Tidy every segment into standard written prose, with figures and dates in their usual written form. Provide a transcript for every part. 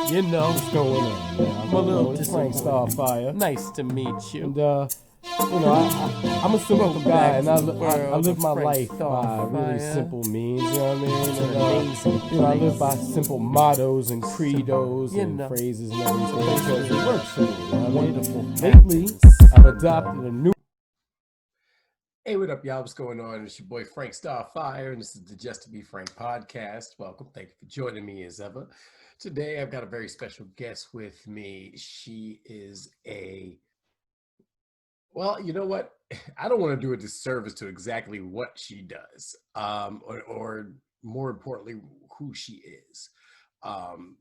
You know, What's going on, man? I'm a little It's Frank disappointed. Starfire. Nice to meet you. And, I'm a simple Welcome guy, back and to I the world live of my Frank life by really Starfire. simple means, you know what I mean? It's an And, amazing I live by place. simple mottos and credos You and know, phrases and everything place because it works for me, you know what I mean? wonderful Lately, cactus. I've adopted a new... Hey, what up, y'all? What's going on? It's your boy Frank Starfire, and this is the Just to Be Frank podcast. Welcome. Thank you for joining me as ever. Today, I've got a very special guest with me. She is well, you know what? I don't want to do a disservice to exactly what she does, or more importantly, who she is. Um,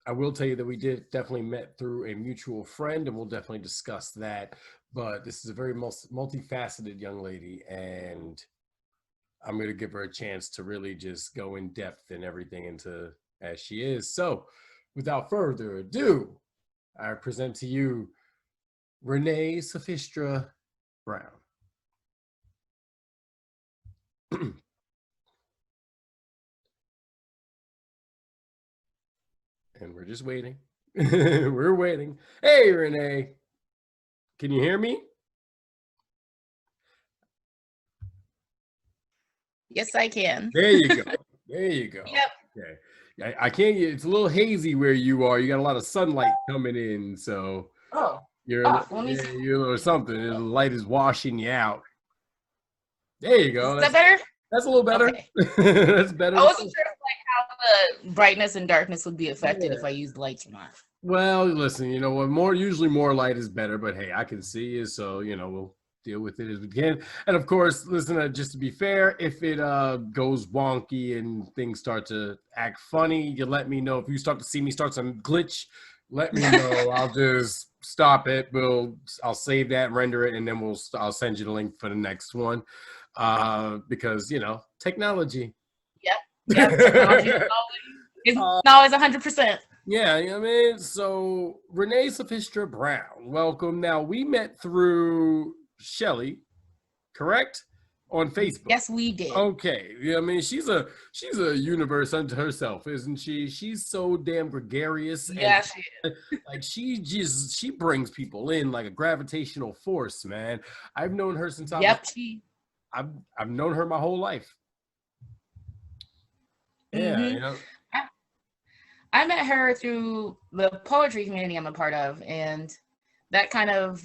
I will tell you that we did definitely met through a mutual friend, and we'll definitely discuss that. But this is a very multifaceted young lady, and I'm going to give her a chance to really just go in depth and everything into as she is. So, without further ado, I present to you Renee Sophystra Browne. And we're just waiting. We're waiting. Hey, Renee, can you hear me? Yes, I can. There you go. There you go. Yep. Okay. I can't. It's a little hazy where you are. You got a lot of sunlight coming in, so Oh, you're let me. you're or something. The light is washing you out. There you go. Is that better? That's a little better. Okay. That's better. I wasn't sure how the brightness and darkness would be affected if I used lights or not. Well, listen, you know what? Usually more light is better, but hey, I can see you, so we'll deal with it as we can. And of course, listen, just to be fair, if it goes wonky and things start to act funny, you let me know. If you start to see me start some glitch, let me know. I'll just stop it. I'll save that, render it, and then I'll send you the link for the next one. Because technology. Yep. Technology is not always 100%. Yeah, you know what I mean? So, Renee Sophystra Browne, welcome. Now, we met through Shelly, correct? On Facebook. Yes, we did. Okay. Yeah, I mean, she's a universe unto herself, isn't she? She's so damn gregarious. Yeah, and, she is. like she brings people in like a gravitational force, man. I've known her since I've known her my whole life. Yeah, Mm-hmm. I met her through the poetry community I'm a part of, and that kind of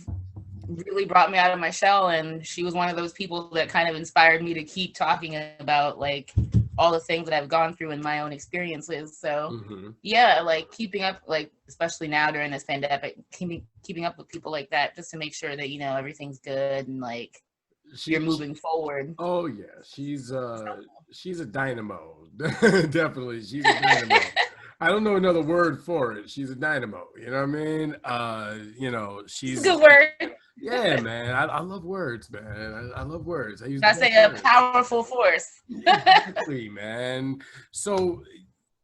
really brought me out of my shell. And she was one of those people that kind of inspired me to keep talking about like all the things that I've gone through in my own experiences. So yeah, like keeping up, like especially now during this pandemic, keeping up with people like that just to make sure that everything's good and like you're moving forward. Oh yeah, she's a dynamo. Definitely, she's a dynamo. I don't know another word for it. She's a dynamo. You know what I mean? She's a good word. Yeah, man. I love words, man. I love words. I say a powerful force. Exactly, man. So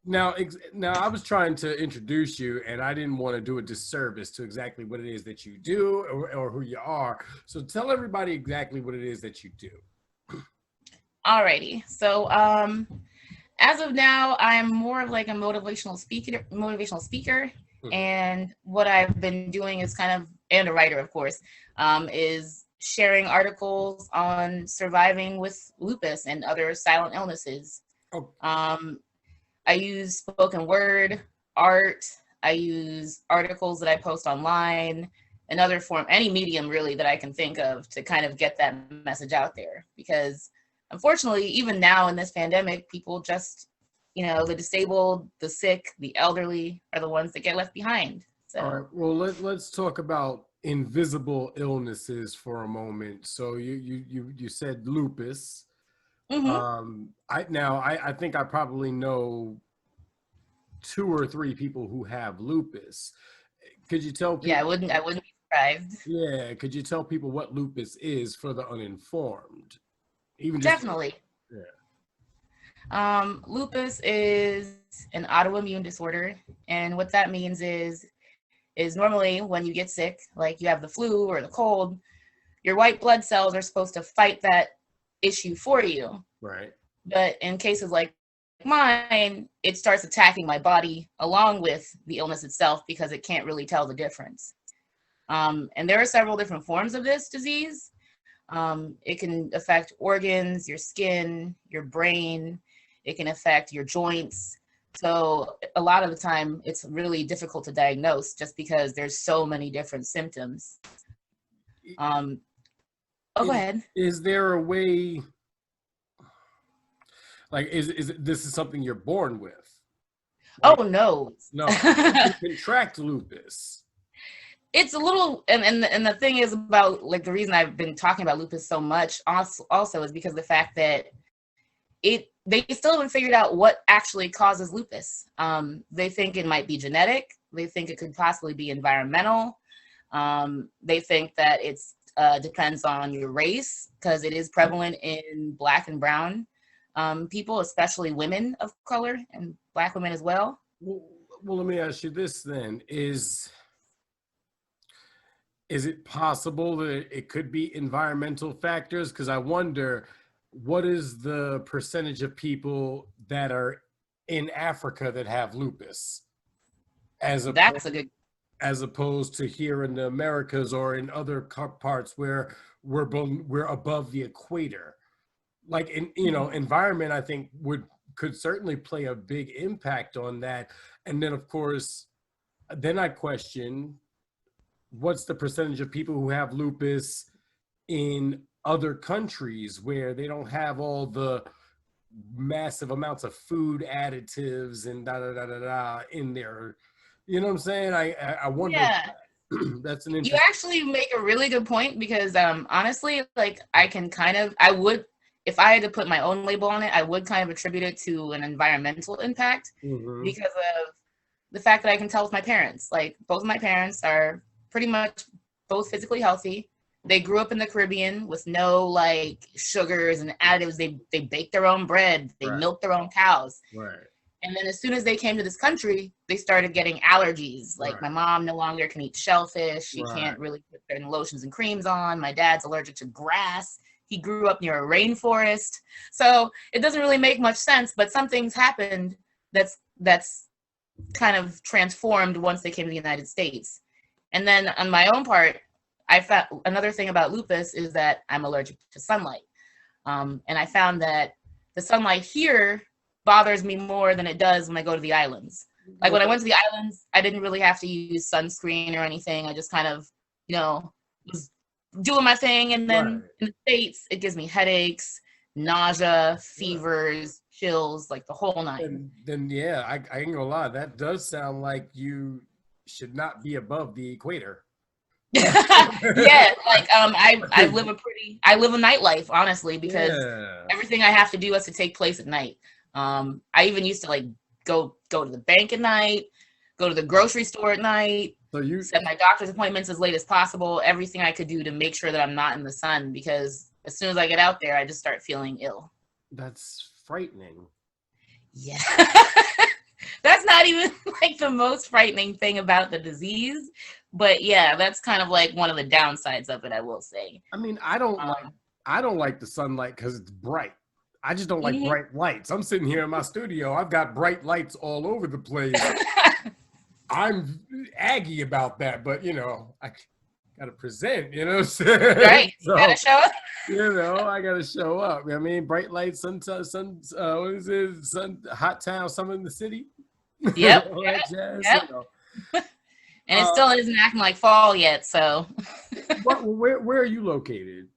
now I was trying to introduce you, and I didn't want to do a disservice to exactly what it is that you do or who you are. So tell everybody exactly what it is that you do. Alrighty. So as of now, I'm more of like a motivational speaker, and what I've been doing is and a writer, of course, is sharing articles on surviving with lupus and other silent illnesses. Oh. I use spoken word, art. I use articles that I post online, another form, any medium really that I can think of to kind of get that message out there. Because unfortunately, even now in this pandemic, people just, the disabled, the sick, the elderly are the ones that get left behind. So. All right. Well, let's talk about invisible illnesses for a moment. So you said lupus. I think I probably know 2 or 3 people who have lupus. Could you tell people? Yeah, I wouldn't be surprised. Yeah, could you tell people what lupus is for the uninformed? Definitely. Yeah. Lupus is an autoimmune disorder, and what that means is normally when you get sick, like you have the flu or the cold, your white blood cells are supposed to fight that issue for you. Right. But in cases like mine, it starts attacking my body along with the illness itself because it can't really tell the difference. And there are several different forms of this disease. It can affect organs, your skin, your brain. It can affect your joints. So a lot of the time, it's really difficult to diagnose just because there's so many different symptoms. Go ahead. Is there a way, like, is this is something you're born with? Like, oh, no. No, you can contract lupus. It's a little, and the thing is about, like, the reason I've been talking about lupus so much also is because of the fact that they still haven't figured out what actually causes lupus. They think it might be genetic. They think it could possibly be environmental. They think that it's depends on your race because it is prevalent in Black and brown people, especially women of color and Black women as well. Well, let me ask you this then: Is it possible that it could be environmental factors? Because I wonder, what is the percentage of people that are in Africa that have lupus, as opposed to here in the Americas or in other parts where we're above the equator? Like, environment, I think could certainly play a big impact on that. And then, of course, then I question, what's the percentage of people who have lupus in other countries where they don't have all the massive amounts of food additives and in there? You know what I'm saying? I wonder. Yeah. That's an interesting. You actually make a really good point because honestly, like, I would, if I had to put my own label on it, I would kind of attribute it to an environmental impact because of the fact that I can tell with my parents. Like, both of my parents are pretty much both physically healthy. They grew up in the Caribbean with no, like, sugars and additives. They bake their own bread. They milk their own cows. Right. And then as soon as they came to this country, they started getting allergies. Like, my mom no longer can eat shellfish. She can't really put certain lotions and creams on. My dad's allergic to grass. He grew up near a rainforest. So it doesn't really make much sense, but something's happened that's kind of transformed once they came to the United States. And then on my own part, I found another thing about lupus is that I'm allergic to sunlight. And I found that the sunlight here bothers me more than it does when I go to the islands. Like, when I went to the islands, I didn't really have to use sunscreen or anything. I just kind of, was doing my thing. And then in the States, it gives me headaches, nausea, fevers, chills, like the whole nine. And then, I ain't gonna lie, that does sound like you should not be above the equator. Yeah, like I live a nightlife, honestly, because everything I have to do has to take place at night. I even used to, like, go to the bank at night, go to the grocery store at night, set my doctor's appointments as late as possible, everything I could do to make sure that I'm not in the sun, because as soon as I get out there, I just start feeling ill. That's frightening. Yeah. That's not even, like, the most frightening thing about the disease, but yeah, that's kind of like one of the downsides of it, I will say. I mean, I don't like the sunlight because it's bright. I just don't like bright lights. I'm sitting here in my studio. I've got bright lights all over the place. I'm aggy about that, but I gotta present. You know what I'm saying? Right. So, you gotta show up. I gotta show up. I mean, bright lights, what is it? Hot town, summer in the city. Yep. Jazz, And it still isn't acting like fall yet. So. Where are you located?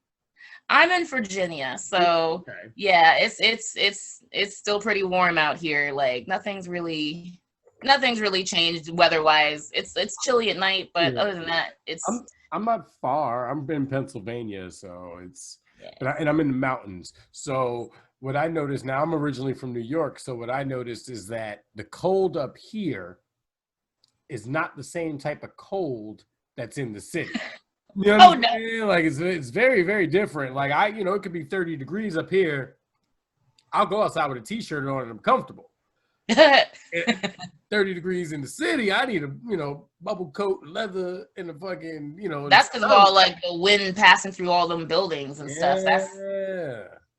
I'm in Virginia, so yeah, it's still pretty warm out here. Like, nothing's really changed weather-wise. It's chilly at night, but other than that, I'm not far. I'm in Pennsylvania, so and I'm in the mountains. So what I noticed, now I'm originally from New York, so what I noticed is that the cold up here is not the same type of cold that's in the city. You know what I'm saying? Like, it's very, very different. Like, it could be 30 degrees up here. I'll go outside with a t-shirt on and I'm comfortable. 30 degrees in the city, I need a, bubble coat, leather, and a fucking, That's because of all, like, the wind passing through all them buildings and stuff.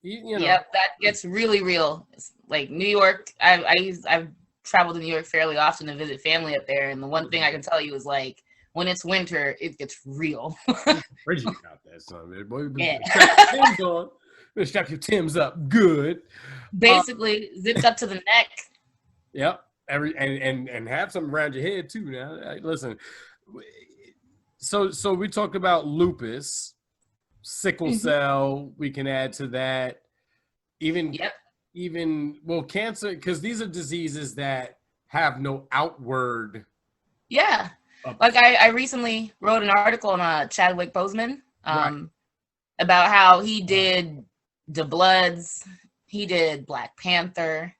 You know. Yep, that gets really real. It's like New York, I've traveled to New York fairly often to visit family up there, and the one thing I can tell you is like when it's winter, it gets real. Frigid out there, son. Man. Boy, Yeah. strap your Timbs on. Better strap your Timbs up good. Basically, zipped up to the neck. Yep. And have something around your head too. Now, listen. So we talked about lupus, sickle cell. We can add to that. Yep. Even cancer, because these are diseases that have no outward. Yeah. Like I recently wrote an article on Chadwick Boseman about how he did The Bloods, he did Black Panther,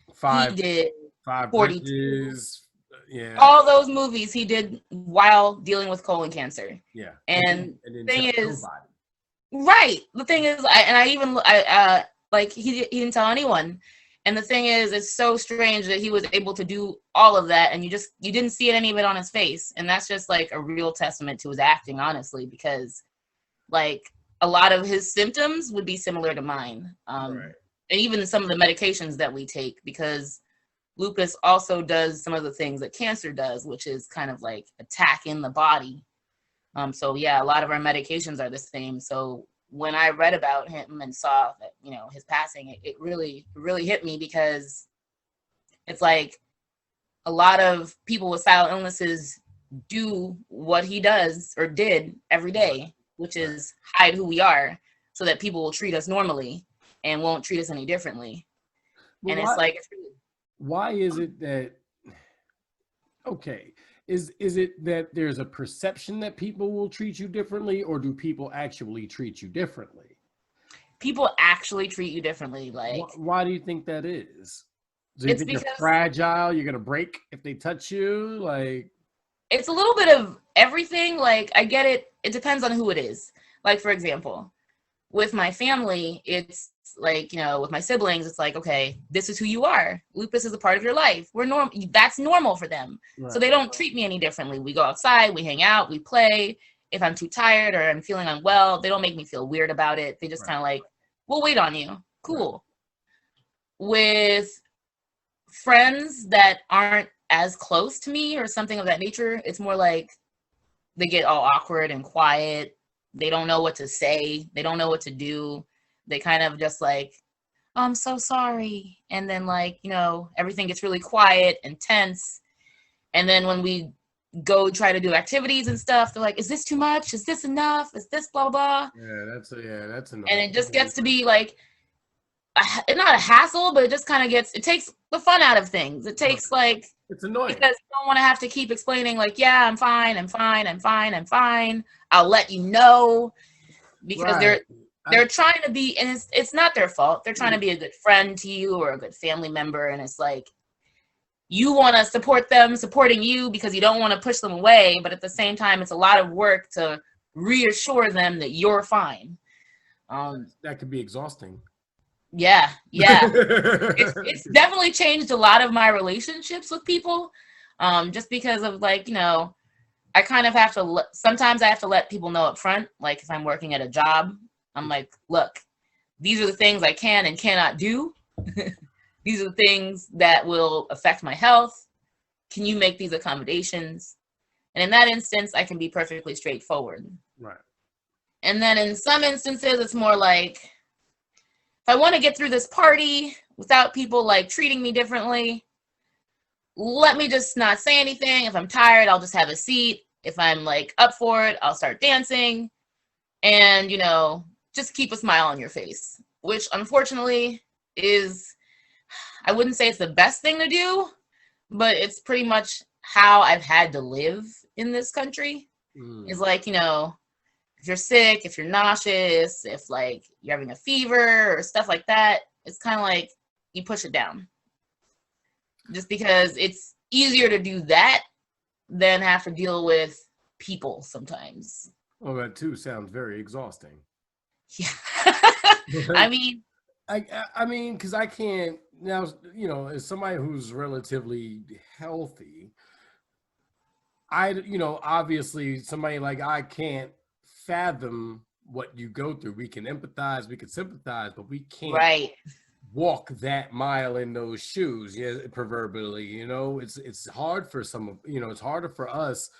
he did Five 42. Bridges. Yeah. All those movies he did while dealing with colon cancer. Yeah. And then thing is, nobody. right. The thing is, like he didn't tell anyone. And the thing is, it's so strange that he was able to do all of that, and you didn't see any of it on his face. And that's just like a real testament to his acting, honestly, because like a lot of his symptoms would be similar to mine. And even some of the medications that we take, because lupus also does some of the things that cancer does, which is kind of like attacking the body. So yeah, a lot of our medications are the same. So when I read about him and saw that, his passing, it really hit me, because it's like a lot of people with silent illnesses do what he does or did every day, which is hide who we are so that people will treat us normally and won't treat us any differently. Well, and it's like, it's really, why is it that, okay, is it that there's a perception that people will treat you differently, or do people actually treat you differently? People actually treat you differently. Like, why do you think that is? Do you think you're fragile? You're gonna break if they touch you? Like, it's a little bit of everything. Like, I get it. It depends on who it is. Like, for example, with my family, it's like, with my siblings, it's like, okay, this is who you are. Lupus is a part of your life. We're normal. That's normal for them. Right. So they don't treat me any differently. We go outside, we hang out, we play. If I'm too tired or I'm feeling unwell, they don't make me feel weird about it. They just kind of like, we'll wait on you. Cool. Right. With friends that aren't as close to me or something of that nature, it's more like they get all awkward and quiet. They don't know what to say. They don't know what to do. They kind of just like, oh, I'm so sorry. And then like, everything gets really quiet and tense. And then when we go try to do activities and stuff, they're like, is this too much? Is this enough? Is this blah, blah? That's enough. And it just gets to be like, not a hassle, but it just kind of it takes the fun out of things. It takes like, it's annoying because you don't want to have to keep explaining like, yeah, I'm fine. I'll let you know, because they're trying to be, and it's not their fault. They're trying to be a good friend to you or a good family member. And it's like, you want to support them supporting you because you don't want to push them away. But at the same time, it's a lot of work to reassure them that you're fine. That could be exhausting. Yeah. It's definitely changed a lot of my relationships with people. Just because of like, I kind of have to, sometimes I have to let people know up front. Like if I'm working at a job, I'm like, look, these are the things I can and cannot do. These are the things that will affect my health. Can you make these accommodations? And in that instance, I can be perfectly straightforward. Right. And then in some instances, it's more like, if I want to get through this party without people like treating me differently, let me just not say anything. If I'm tired, I'll just have a seat. If I'm like up for it, I'll start dancing. And, just keep a smile on your face, which unfortunately is, I wouldn't say it's the best thing to do, but it's pretty much how I've had to live in this country. Is like, if you're sick, if you're nauseous, if like you're having a fever or stuff like that, it's kind of like you push it down. Just because it's easier to do that than have to deal with people sometimes. Well, that too sounds very exhausting. Yeah. I mean, because I can't now, as somebody who's relatively healthy, obviously somebody like I can't fathom what you go through. We can empathize, we can sympathize, but we can't Right. walk that mile in those shoes. Yeah, proverbially, you know, it's hard for some of, you know, it's harder for us,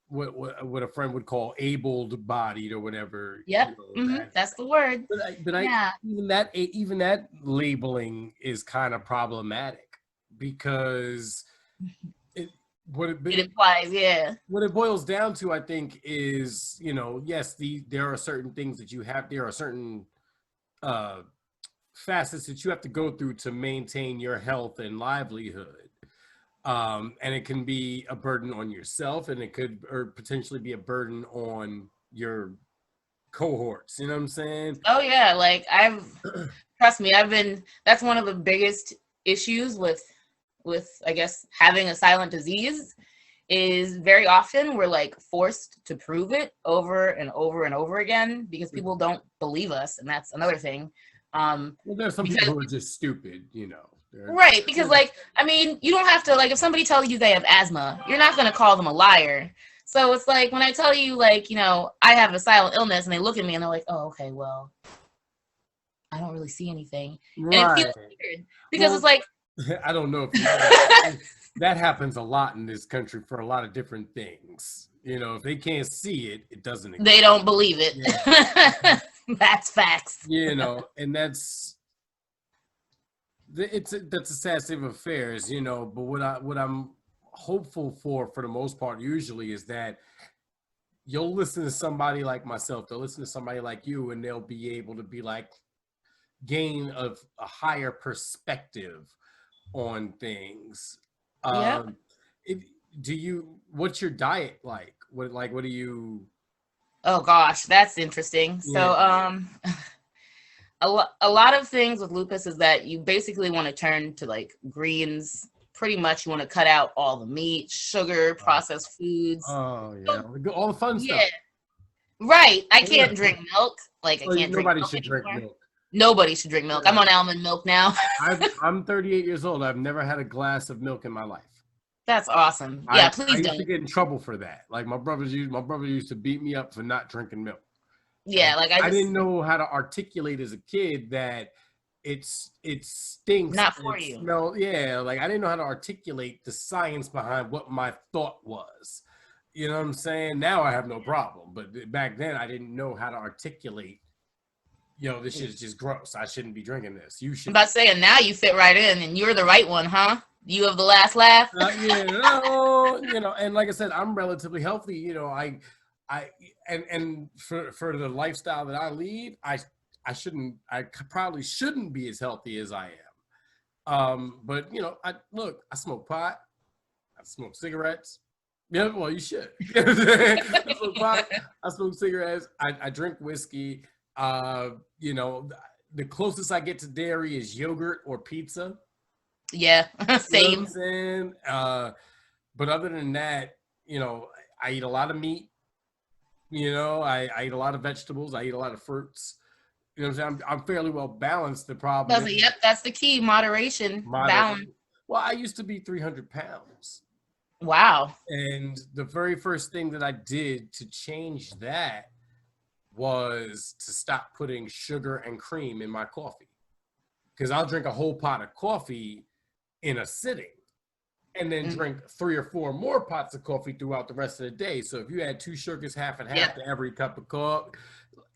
what a friend would call able-bodied or whatever. Yep. You know, that, That's the word. but I Yeah. even that labeling is kind of problematic because it what it, It implies, yeah. what it boils down to, I think, is, you know, yes, there are certain things that you have, there are certain uh, facets that you have to go through to maintain your health and livelihood. And it can be a burden on yourself, and it could or potentially be a burden on your cohorts. You know what I'm saying? Oh yeah, like trust me, that's one of the biggest issues with I guess having a silent disease is very often we're like forced to prove it over and over and over again because people don't believe us, and that's another thing. Well, there's some people who are just stupid, you know. Right, because like, I mean, you don't have to, like, if somebody tells you they have asthma, you're not going to call them a liar. So it's like when I tell you, like, you know, I have a silent illness, and they look at me and they're like, oh, okay, well, I don't really see anything. Right. And it feels weird because Well, it's like, I don't know if you know that. That happens a lot in this country for a lot of different things. You know, if they can't see it, it doesn't exist. they don't believe it. Yeah. That's facts. You know, and that's a sad state of affairs, you know. But what I'm hopeful for the most part usually is that you'll listen to somebody like myself, they'll listen to somebody like you, and they'll be able to be like gain of a higher perspective on things. Yeah. What's your diet like? What do you? Oh gosh, that's interesting. So a lot of things with lupus is that you basically want to turn to like greens. Pretty much you want to cut out all the meat, sugar, processed foods. Oh yeah, all the fun stuff. Right. I can't drink milk. Like I can't drink milk. Nobody should drink milk. Nobody should drink milk. I'm on almond milk now. I'm 38 years old. I've never had a glass of milk in my life. That's awesome. Yeah, please I used don't. to get in trouble for that. Like my brother used to beat me up for not drinking milk. Yeah, like I didn't know how to articulate as a kid that it stinks. Not for you. No, yeah, like I didn't know how to articulate the science behind what my thought was. You know what I'm saying? Now I have no problem, but back then I didn't know how to articulate. Yo, this shit is just gross. I shouldn't be drinking this. You should. I'm about saying now you fit right in, and you're the right one, huh? You have the last laugh. Yeah, no, you know, and like I said, I'm relatively healthy. You know, and for the lifestyle that I lead, I probably shouldn't be as healthy as I am. But you know, I smoke pot, I smoke cigarettes. Yeah, well, you should. I smoke pot, I smoke cigarettes, I drink whiskey. You know, the closest I get to dairy is yogurt or pizza. Yeah, same. You know what I'm saying? But other than that, you know, I eat a lot of meat. You know, I eat a lot of vegetables. I eat a lot of fruits. You know what I'm saying? I'm fairly well balanced. The problem is, Yep, that's the key. Moderation. Balance. Well, I used to be 300 pounds. Wow. And the very first thing that I did to change that was to stop putting sugar and cream in my coffee. Because I'll drink a whole pot of coffee in a sitting and then drink 3 or 4 more pots of coffee throughout the rest of the day. So if you add 2 sugars, half and half to every cup of coffee,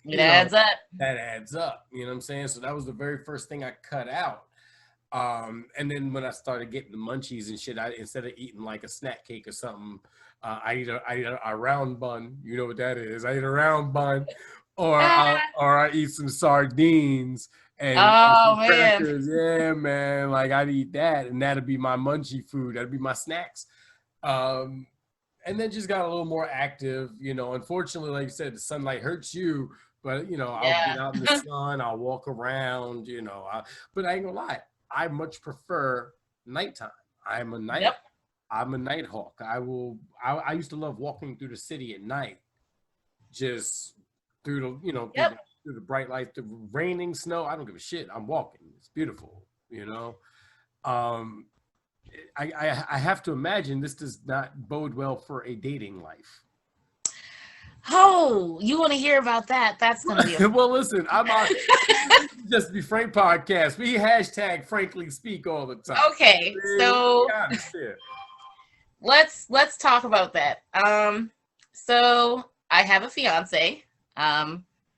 it adds up. That adds up. You know what I'm saying? So that was the very first thing I cut out. And then when I started getting the munchies and shit, instead of eating like a snack cake or something, I eat a round bun. You know what that is? I eat a round bun, or I eat some sardines and some crackers. Yeah, man. Like I'd eat that, and that'd be my munchie food. That'd be my snacks. And then just got a little more active. You know, unfortunately, like you said, the sunlight hurts you. But you know, I'll get out in the sun. I'll walk around. You know, but I ain't gonna lie. I much prefer nighttime. I'm a night hawk. I used to love walking through the city at night, just through the through the bright light, the raining, snow. I don't give a shit. I'm walking. It's beautiful. You know, I have to imagine this does not bode well for a dating life. Oh, you want to hear about that? That's gonna be a Well, listen, I'm on Just Be Frank podcast. We hashtag frankly speak all the time. okay. So Be honest here. let's talk about that. So I have a fiance.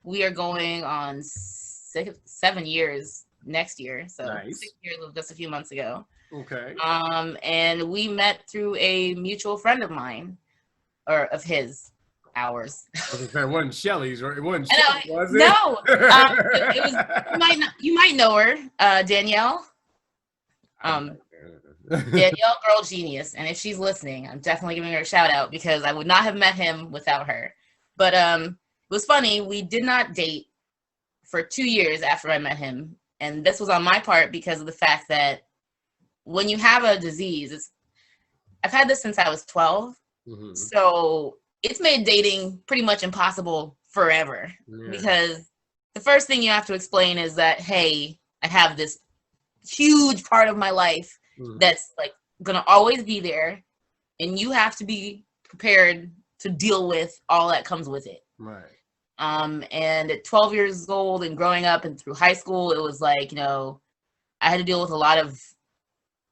We are going on 7 years next year. So Nice. 6 years was just a few months ago. Okay. And we met through a mutual friend of mine, or of his, ours. It wasn't Shelly's, right? It wasn't I Shelly, know, was it? no, it was. You might know her, Danielle. Danielle, girl genius, and if she's listening, I'm definitely giving her a shout out because I would not have met him without her. But it was funny. We did not date for 2 years after I met him, and this was on my part because of the fact that when you have a disease, I've had this since I was 12, so it's made dating pretty much impossible forever. Yeah. Because the first thing you have to explain is that, hey, I have this huge part of my life that's like gonna always be there, and you have to be prepared to deal with all that comes with it. Right. And at 12 years old and growing up and through high school, it was like, I had to deal with a lot of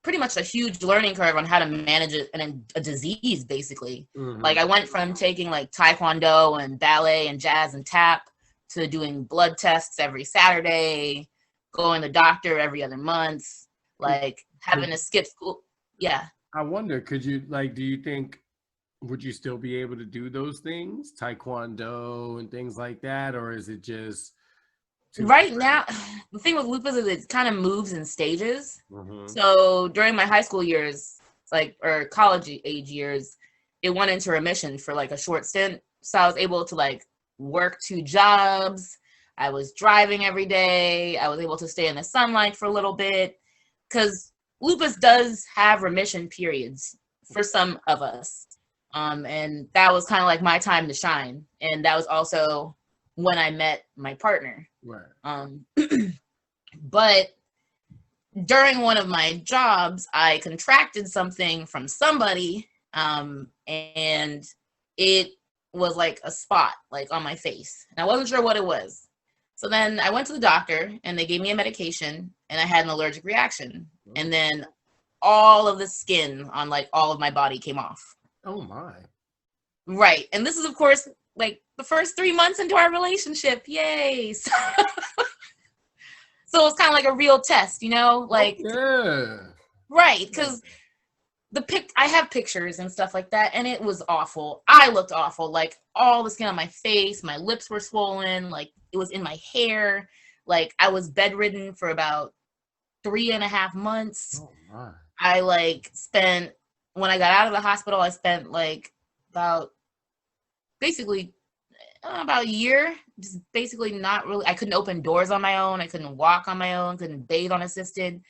pretty much a huge learning curve on how to manage a disease, basically. Like I went from taking like taekwondo and ballet and jazz and tap to doing blood tests every Saturday, going to the doctor every other month, like having to skip school. Yeah. I wonder, do you think, would you still be able to do those things, taekwondo and things like that, or is it just right now? The thing with lupus is it kind of moves in stages. So during my high school years, or college age years, it went into remission for like a short stint. So I was able to like work 2 jobs. I was driving every day. I was able to stay in the sunlight for a little bit, because lupus does have remission periods for some of us. And that was kind of like my time to shine. And that was also when I met my partner. Right. But during one of my jobs, I contracted something from somebody, and it was like a spot like on my face. And I wasn't sure what it was. So then I went to the doctor and they gave me a medication and I had an allergic reaction. And then all of the skin on like all of my body came off. Oh my. Right. And this is, of course, like the first 3 months into our relationship. Yay. So it's kind of like a real test, like, yeah. Right. Because I have pictures and stuff like that, and it was awful. I looked awful. Like all the skin on my face, my lips were swollen, like it was in my hair. Like I was bedridden for about 3.5 months. Oh my. I when I got out of the hospital, I spent like about a year, just basically not really. I couldn't open doors on my own. I couldn't walk on my own, couldn't bathe unassisted.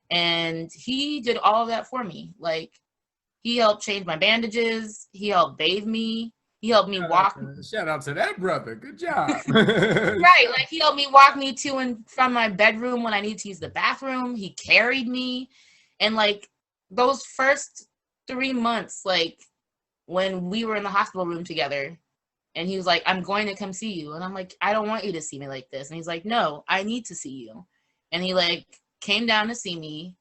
And he did all of that for me. Like he helped change my bandages. He helped bathe me. He helped me walk. Shout out to that brother. Good job. Right. Like he helped me walk me to and from my bedroom when I needed to use the bathroom. He carried me. And like those first 3 months, like when we were in the hospital room together, and he was like, I'm going to come see you. And I'm like, I don't want you to see me like this. And he's like, no, I need to see you. And he like came down to see me,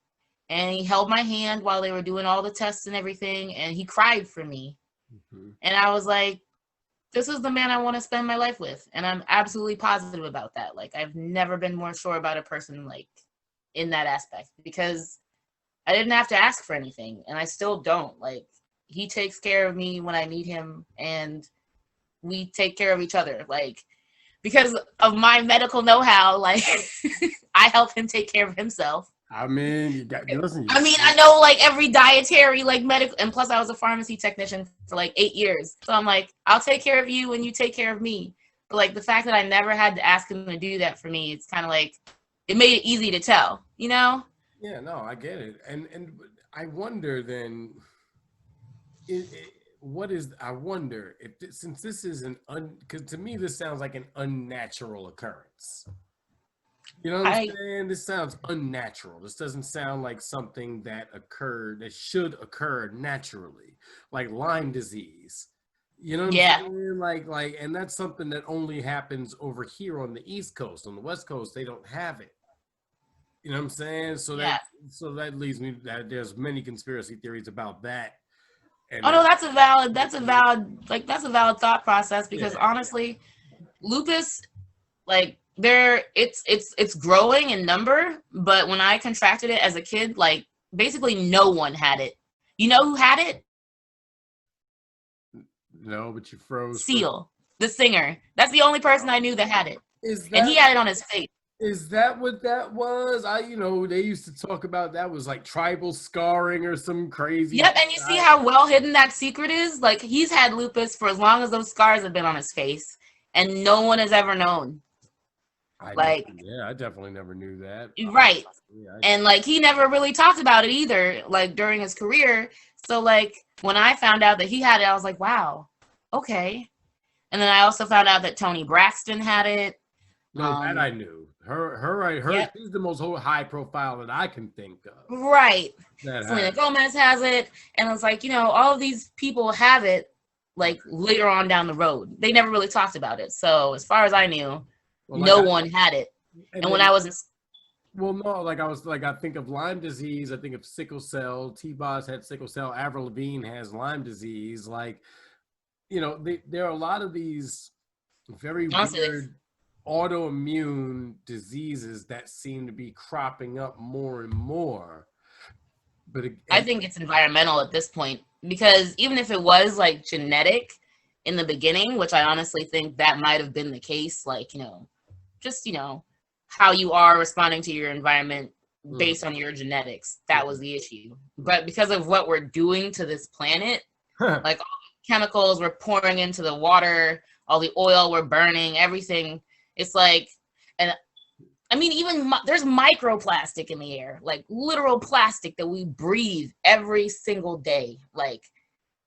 and he held my hand while they were doing all the tests and everything. And he cried for me. And I was like, this is the man I want to spend my life with. And I'm absolutely positive about that. Like I've never been more sure about a person like in that aspect, because I didn't have to ask for anything, and I still don't. Like he takes care of me when I need him, and we take care of each other. Like because of my medical know-how, like I help him take care of himself. I mean, listen. I know like every dietary, like medical, and plus I was a pharmacy technician for like 8 years. So I'm like, I'll take care of you and you take care of me. But like the fact that I never had to ask him to do that for me, it's kind of like, it made it easy to tell, Yeah, no, I get it. And I wonder then, I wonder if since this is because to me this sounds like an unnatural occurrence. You know what I'm saying? This sounds unnatural. This doesn't sound like something that should occur naturally, like Lyme disease. You know what Yeah. I'm saying? And that's something that only happens over here on the East Coast. On the West Coast, they don't have it. You know what I'm saying? Yeah. So that leads me that there's many conspiracy theories about that. And Oh no, that, that's a valid thought process because yeah, honestly, lupus, like it's growing in number, but when I contracted it as a kid, like basically no one had it. You know who had it? no, but you froze for. Seal, the singer. That's the only person I knew that had it. Is And he that had it on his face. is that what that was? They used to talk about that was like tribal scarring or some crazy. Yep, and you see how well hidden that secret is? Like he's had lupus for as long as those scars have been on his face, and no one has ever known. I Like, definitely never knew that. right. Yeah, And like he never really talked about it either, like during his career. So like when I found out that he had it, I was like, wow, okay. And then I also found out that Toni Braxton had it. no, that I knew. Her. Yep. She's the most high profile that I can think of. Right. That Selena has. Gomez has it. And it's like, all of these people have it like later on down the road. They never really talked about it. So as far as I knew, Well, no one had it. And when I was in well, no, I think of Lyme disease. I think of sickle cell. T-Boz had sickle cell. Avril Lavigne has Lyme disease. There are a lot of these very honestly, weird autoimmune diseases that seem to be cropping up more and more. But I think it's environmental at this point because even if it was like genetic in the beginning, which I honestly think that might have been the case, like, just, how you are responding to your environment based on your genetics, that was the issue. But because of what we're doing to this planet, like all the chemicals we're pouring into the water, all the oil we're burning, everything, it's like, and I mean, even there's microplastic in the air, like literal plastic that we breathe every single day. Like,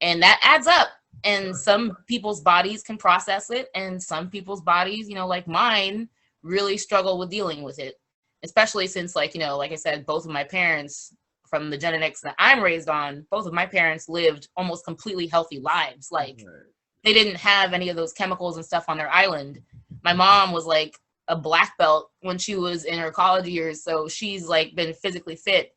and that adds up. And some people's bodies can process it. And some people's bodies, like mine, really struggle with dealing with it. Especially since, like I said, both of my parents, from the genetics that I'm raised on, both of my parents lived almost completely healthy lives. Like, they didn't have any of those chemicals and stuff on their island. My mom was like a black belt when she was in her college years, so she's like been physically fit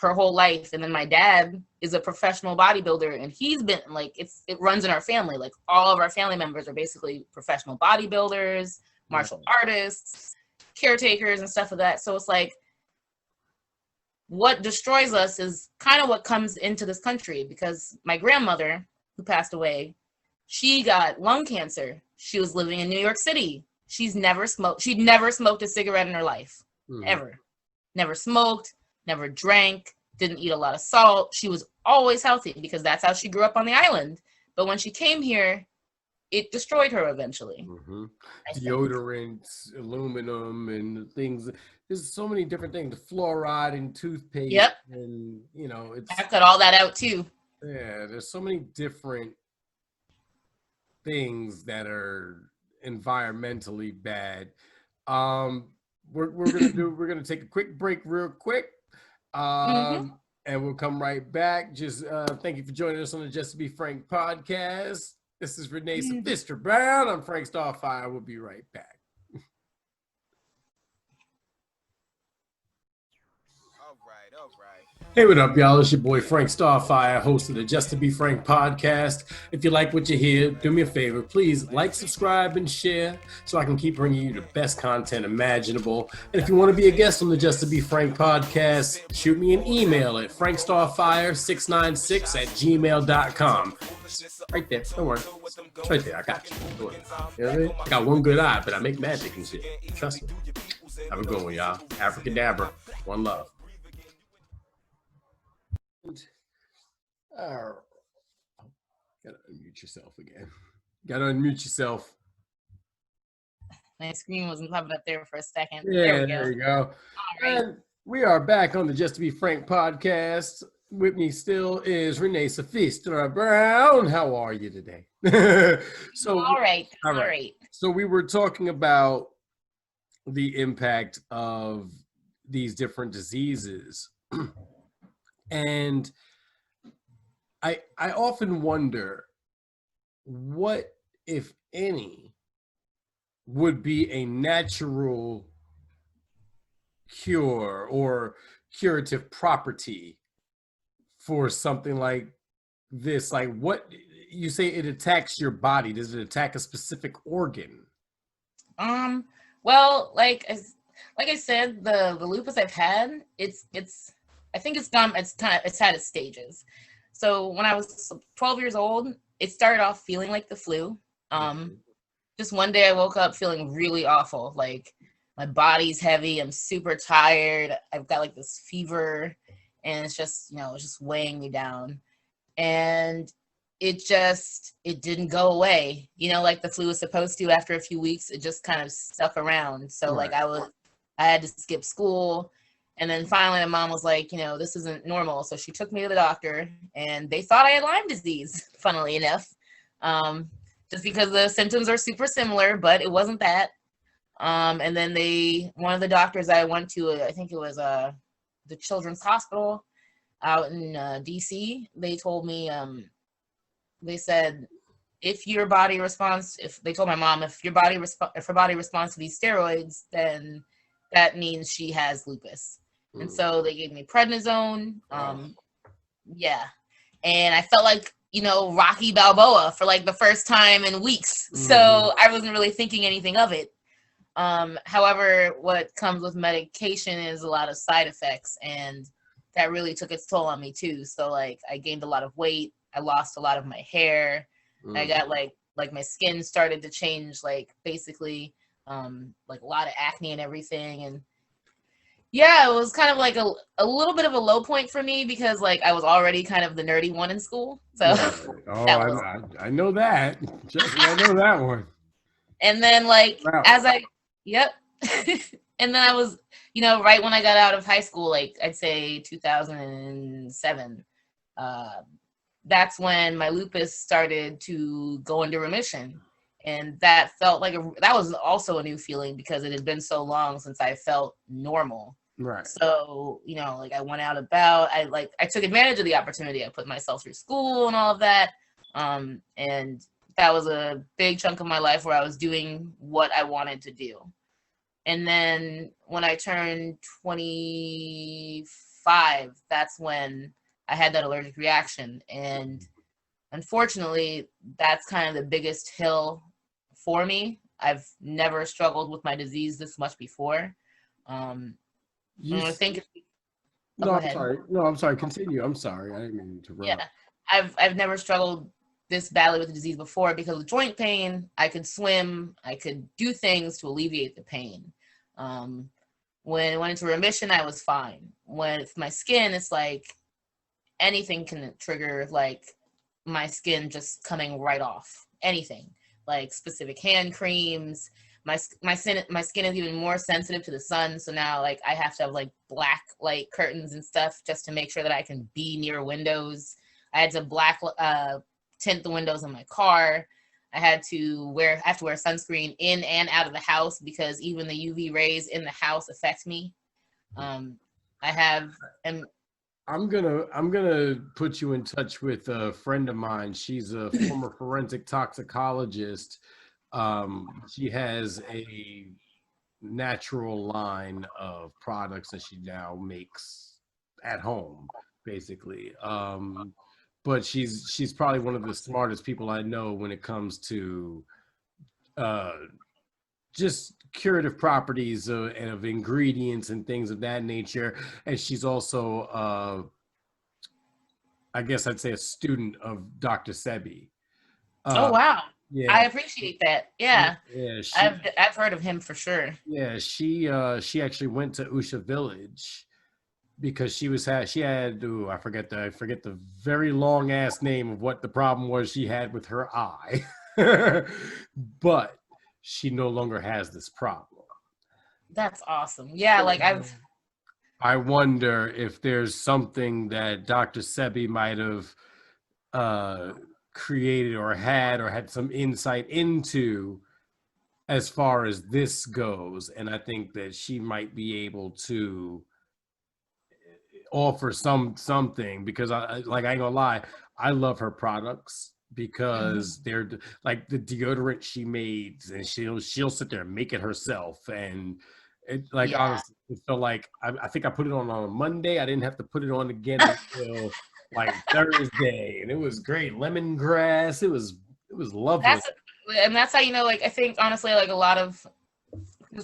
her whole life. And then my dad is a professional bodybuilder, and he's been like, it runs in our family. Like all of our family members are basically professional bodybuilders, martial artists, caretakers, and stuff like that. So it's like what destroys us is kind of what comes into this country, because my grandmother, who passed away, she got lung cancer. She was living in New York City. She'd never smoked a cigarette in her life, ever. Never smoked, never drank, didn't eat a lot of salt. She was always healthy because that's how she grew up on the island. But when she came here, it destroyed her eventually. Deodorants, aluminum, and things. There's so many different things. Fluoride in toothpaste. Yep. And, I cut all that out too. Yeah, there's so many different things that are environmentally bad. We're gonna take a quick break real quick. And we'll come right back. Just thank you for joining us on the Just to Be Frank podcast. This is Renee Sophystra Browne. I'm Frank Starfire. We'll be right back. All right. Hey, what up, y'all? It's your boy Frank Starfire, host of the Just to Be Frank podcast. If you like what you hear, do me a favor. Please like, subscribe, and share so I can keep bringing you the best content imaginable. And if you want to be a guest on the Just to Be Frank podcast, shoot me an email at frankstarfire696@gmail.com. Right there. Don't worry. It's right there. I got you. You know what I mean? I got one good eye, but I make magic and shit. Trust me. Have a good one, y'all. Abracadabra. One love. Gotta unmute yourself again. Gotta unmute yourself. My screen wasn't popping up there for a second. Yeah, there you go. All right. And we are back on the Just to Be Frank podcast. With me still is Renee Sophystra Browne. How are you today? All right. So we were talking about the impact of these different diseases. And I often wonder, what, if any, would be a natural cure or curative property for something like this? Like, what you say it attacks your body? Does it attack a specific organ? Well, like I said, the lupus I've had, it's I think it's had its stages. So when I was 12 years old, it started off feeling like the flu. Just one day I woke up feeling really awful. Like my body's heavy, I'm super tired, I've got like this fever, and it's just, it's just weighing me down. And it didn't go away, like the flu was supposed to. After a few weeks, it just kind of stuck around. So like Right. I had to skip school. And then finally my mom was like, this isn't normal. So she took me to the doctor, and they thought I had Lyme disease, funnily enough. Just because the symptoms are super similar, but it wasn't that. And then one of the doctors I went to, I think it was the Children's Hospital out in DC, they told me, they said, if they told my mom, if her body responds to these steroids, then that means she has lupus. And so they gave me prednisone. Yeah. And I felt like, Rocky Balboa for like the first time in weeks. So I wasn't really thinking anything of it. However, what comes with medication is a lot of side effects, and that really took its toll on me too. So like I gained a lot of weight, I lost a lot of my hair, I got like my skin started to change, like basically like a lot of acne and everything. And yeah, it was kind of like a little bit of a low point for me, because like I was already kind of the nerdy one in school. So Oh, that was, I know that. Just I know that one. and then like Wow. yep. And then I was, right when I got out of high school, like I'd say 2007, that's when my lupus started to go into remission. And that felt like that was also a new feeling, because it had been so long since I felt normal. Right. So, like I went out about, I took advantage of the opportunity. I put myself through school and all of that. And that was a big chunk of my life where I was doing what I wanted to do. And then when I turned 25, that's when I had that allergic reaction. And unfortunately, that's kind of the biggest hill for me. I've never struggled with my disease this much before. I think. No, I'm sorry. No, I'm sorry. Continue. I'm sorry. I didn't mean to interrupt. Yeah, I've never struggled this badly with the disease before, because with joint pain, I could swim, I could do things to alleviate the pain. When it went into remission, I was fine. With my skin, it's like anything can trigger like my skin just coming right off. Anything, like specific hand creams. My skin is even more sensitive to the sun, so now like I have to have like black light curtains and stuff just to make sure that I can be near windows. I had to tint the windows in my car. I have to wear sunscreen in and out of the house, because even the UV rays in the house affect me. I'm gonna put you in touch with a friend of mine. She's a former forensic toxicologist. She has a natural line of products that she now makes at home, basically. But she's probably one of the smartest people I know when it comes to just curative properties of ingredients and things of that nature. And she's also, I guess I'd say, a student of Dr. Sebi. Oh wow! Yeah, I appreciate that. Yeah, yeah. I've heard of him for sure. Yeah, she actually went to Usha Village because she had I forget the very long ass name of what the problem was she had with her eye. But she no longer has this problem. That's awesome. Yeah, like I wonder if there's something that Dr. Sebi might have created or had some insight into as far as this goes. And I think that she might be able to offer something, because I ain't gonna lie, I love her products. because they're like the deodorant she made, and she'll sit there and make it herself. And it, like, Yeah. honestly, it felt like I think I put it on a Monday. I didn't have to put it on again until like Thursday, and it was great. Lemongrass. It was lovely. That's how, you know, like, I think honestly, like, a lot of,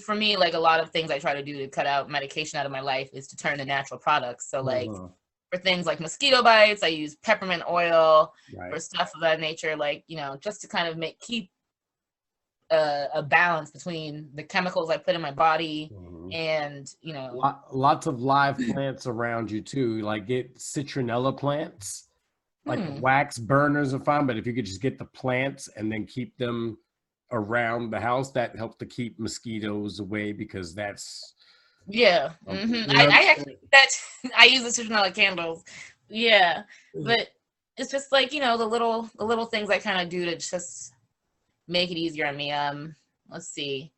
for me, like, a lot of things I try to do to cut out medication out of my life is to turn to natural products. So like for things like mosquito bites, I use peppermint oil. Right. For stuff of that nature, like, you know, just to kind of keep a balance between the chemicals I put in my body and, you know, lots of live plants around you too. Like, get citronella plants. Like wax burners are fine, but if you could just get the plants and then keep them around the house, that helps to keep mosquitoes away, because that's I actually I use the citronella candles. Yeah, but it's just like, you know, the little things I kind of do to just make it easier on me. Let's see.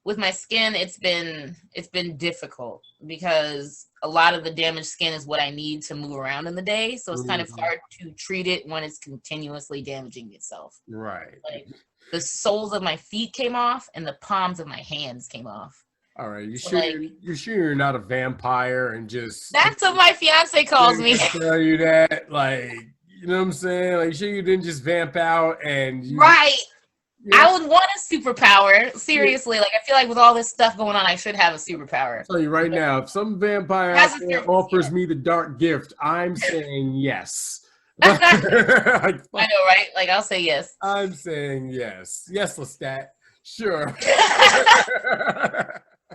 With my skin, it's been difficult because a lot of the damaged skin is what I need to move around in the day. So it's kind of hard to treat it when it's continuously damaging itself. Right. Like, the soles of my feet came off and the palms of my hands came off. All right, you So, sure like, you're sure you're not a vampire and just that's what my fiance calls me. tell you that, like, you know what I'm saying? Like, sure you didn't just vamp out and you, Right. Yeah. I would want a superpower. Seriously, like, I feel like with all this stuff going on, I should have a superpower. I'll tell you right now, if some vampire out there offers me the dark gift, I'm saying yes. I know, right? Like, I'll say yes. I'm saying yes. Yes, Lestat. Sure.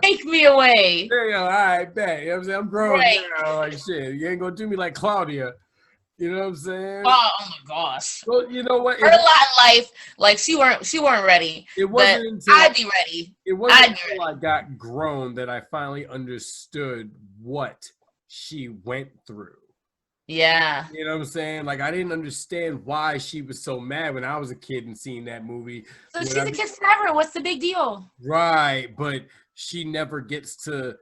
Take me away. There you go. All right, bet. You know what I'm saying? I'm grown now. Like, shit. You ain't gonna do me like Claudia. You know what I'm saying? Oh my gosh. Well, you know what? Her lot in life, like, she weren't ready. It wasn't until I'd be ready. It wasn't until I got grown that I finally understood what she went through. Yeah. You know what I'm saying? Like, I didn't understand why she was so mad when I was a kid and seeing that movie. So she's a kid forever. What's the big deal? Right, but she never gets to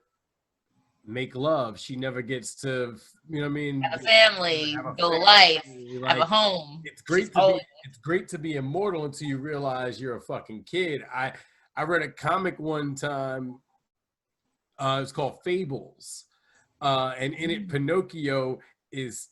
make love. She never gets to, you know what I mean? Have a family, build a life, have a home. It's great to be immortal until you realize you're a fucking kid. I read a comic one time. It's called Fables, and in it, Pinocchio is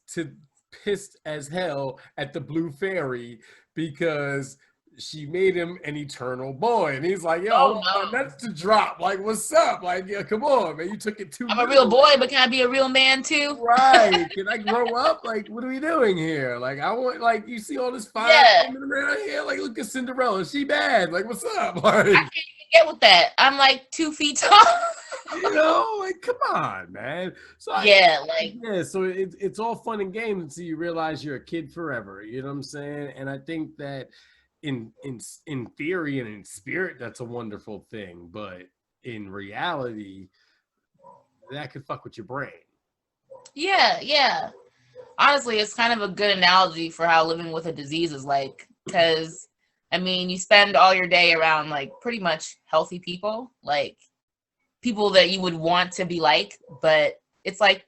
pissed as hell at the Blue Fairy because she made him an eternal boy, and he's like, "Yo, that's to drop. Like, what's up? Like, yeah, come on, man, you took it too. I'm a real boy, but can I be a real man too? Right? Can I grow up? Like, what are we doing here? Like, I want, like, you see all this fire coming around here. Like, look at Cinderella. She bad. Like, what's up? Like, I can't even get with that. I'm like 2 feet tall. You know, like, come on, man. So so it's all fun and games until you realize you're a kid forever. You know what I'm saying? And I think that in theory and in spirit, that's a wonderful thing, but in reality, that could fuck with your brain. Yeah. Honestly, it's kind of a good analogy for how living with a disease is like, because I mean, you spend all your day around like pretty much healthy people, like people that you would want to be like, but it's like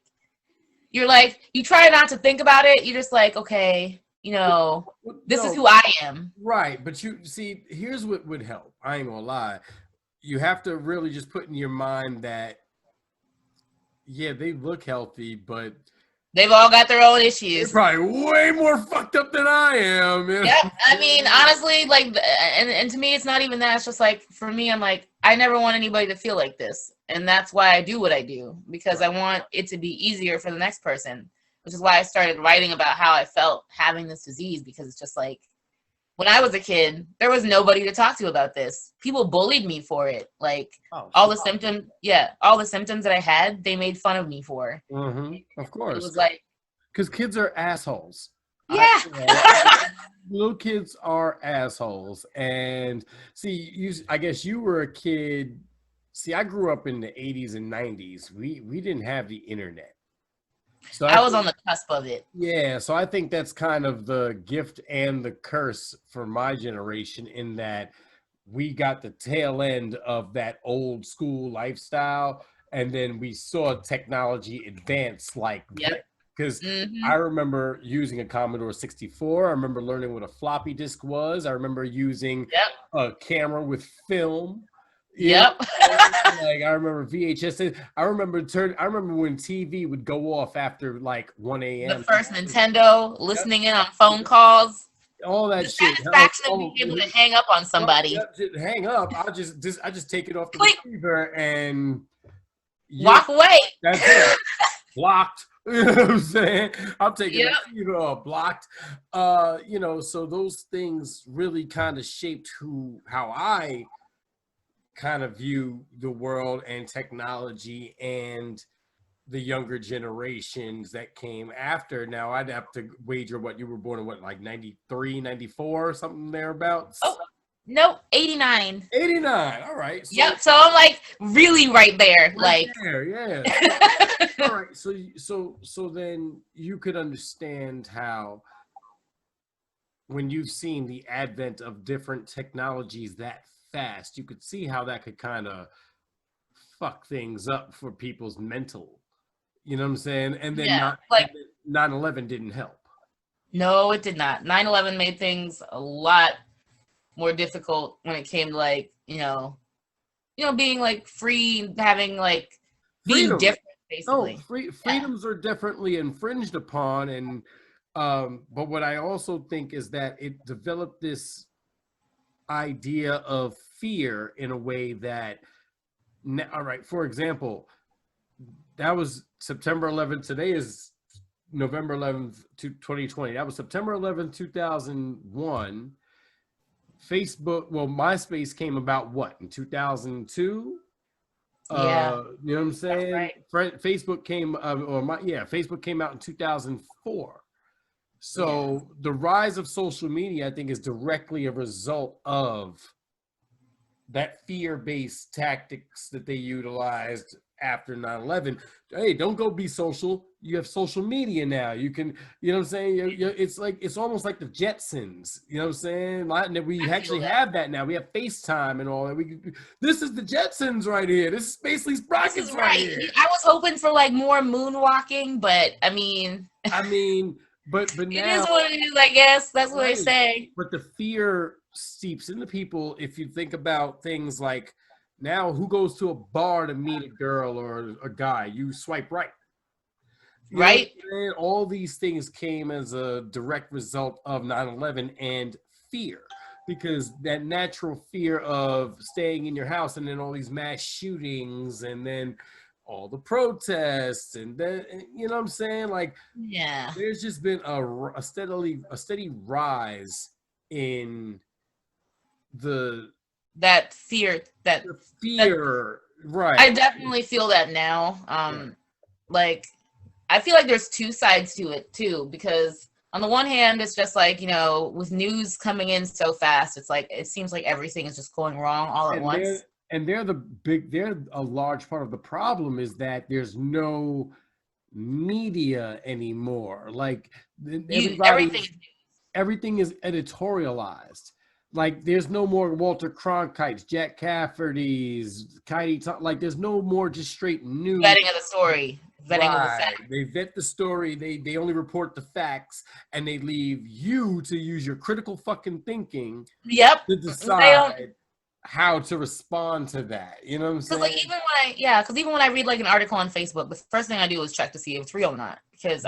you try not to think about it. You're just like, okay, you know, this is who I am. Right. But you see, here's what would help. I ain't gonna lie. You have to really just put in your mind that, yeah, they look healthy, but they've all got their own issues. They're probably way more fucked up than I am. Yeah. I mean, honestly, like, and to me, it's not even that. It's just like, for me, I'm like, I never want anybody to feel like this. And that's why I do what I do, because I want it to be easier for the next person, which is why I started writing about how I felt having this disease, because it's just like, when I was a kid, there was nobody to talk to about this. People bullied me for it. Like, all the symptoms that I had, they made fun of me for. Of course. It was like, because kids are assholes. Yeah. Little kids are assholes. And see, I guess you were a kid. See, I grew up in the 80s and 90s. We didn't have the internet. So I was on the cusp of it. Yeah, so I think that's kind of the gift and the curse for my generation, in that we got the tail end of that old school lifestyle, and then we saw technology advance like because Mm-hmm. I remember using a Commodore 64. I remember learning what a floppy disk was. I remember using a camera with film. Yep. Like I remember VHS. I remember when TV would go off after like 1 a.m. The first Nintendo, listening in on phone calls. All that the shit. satisfaction of being able to hang up on somebody. Hang up. I just take it off the Click. receiver and Walk away. That's it. Blocked. You know what I'm saying? I'm taking the receiver off, blocked. So those things really kind of shaped how I kind of view the world and technology and the younger generations that came after. Now I'd have to wager what you were born in, like 93, 94, something thereabouts. Oh, nope, 89. 89. All right. So, yep. So I'm like really right there. Yeah. All right. So then you could understand how when you've seen the advent of different technologies that fast, you could see how that could kind of fuck things up for people's mental. You know what I'm saying? And then 9/11 didn't help. No, it did not. 9/11 made things a lot more difficult when it came to being like free, having like being different, basically. Freedoms are definitely infringed upon, and but what I also think is that it developed this idea of fear in a way that, all right, for example, that was September 11th. Today is November 11th, 2020. That was September 11th, 2001. MySpace came about in 2002? Yeah. You know what I'm saying? Right. Facebook came, Facebook came out in 2004. So the rise of social media, I think, is directly a result of that fear-based tactics that they utilized after 9/11. Hey, don't go be social. You have social media now. You can, you know what I'm saying? It's almost like the Jetsons. You know what I'm saying? We actually have that now. We have FaceTime and all that. This is the Jetsons right here. This is Space Lee's Sprockets right here. I was hoping for like more moonwalking, but I mean, but now it is what it is. I guess that's what they say. But the fear seeps into people. If you think about things like, now, who goes to a bar to meet a girl or a guy? You swipe right. Right. All these things came as a direct result of 9/11 and fear, because that natural fear of staying in your house and then all these mass shootings and then all the protests and then, you know what I'm saying? Like, there's just been a steady rise in that fear, right? I definitely feel that now. Like, I feel like there's two sides to it too, because on the one hand, it's just like, with news coming in so fast, it's like it seems like everything is just going wrong all at once. They're a large part of the problem is that there's no media anymore. Like everything is editorialized. Like, there's no more Walter Cronkites, Jack Cafferty's, like, there's no more just straight news. Vetting of the story. Vetting of the facts. They vet the story. They only report the facts, and they leave you to use your critical fucking thinking. Yep. To decide how to respond to that. You know what I'm saying? Because even when I read like an article on Facebook, the first thing I do is check to see if it's real or not. Because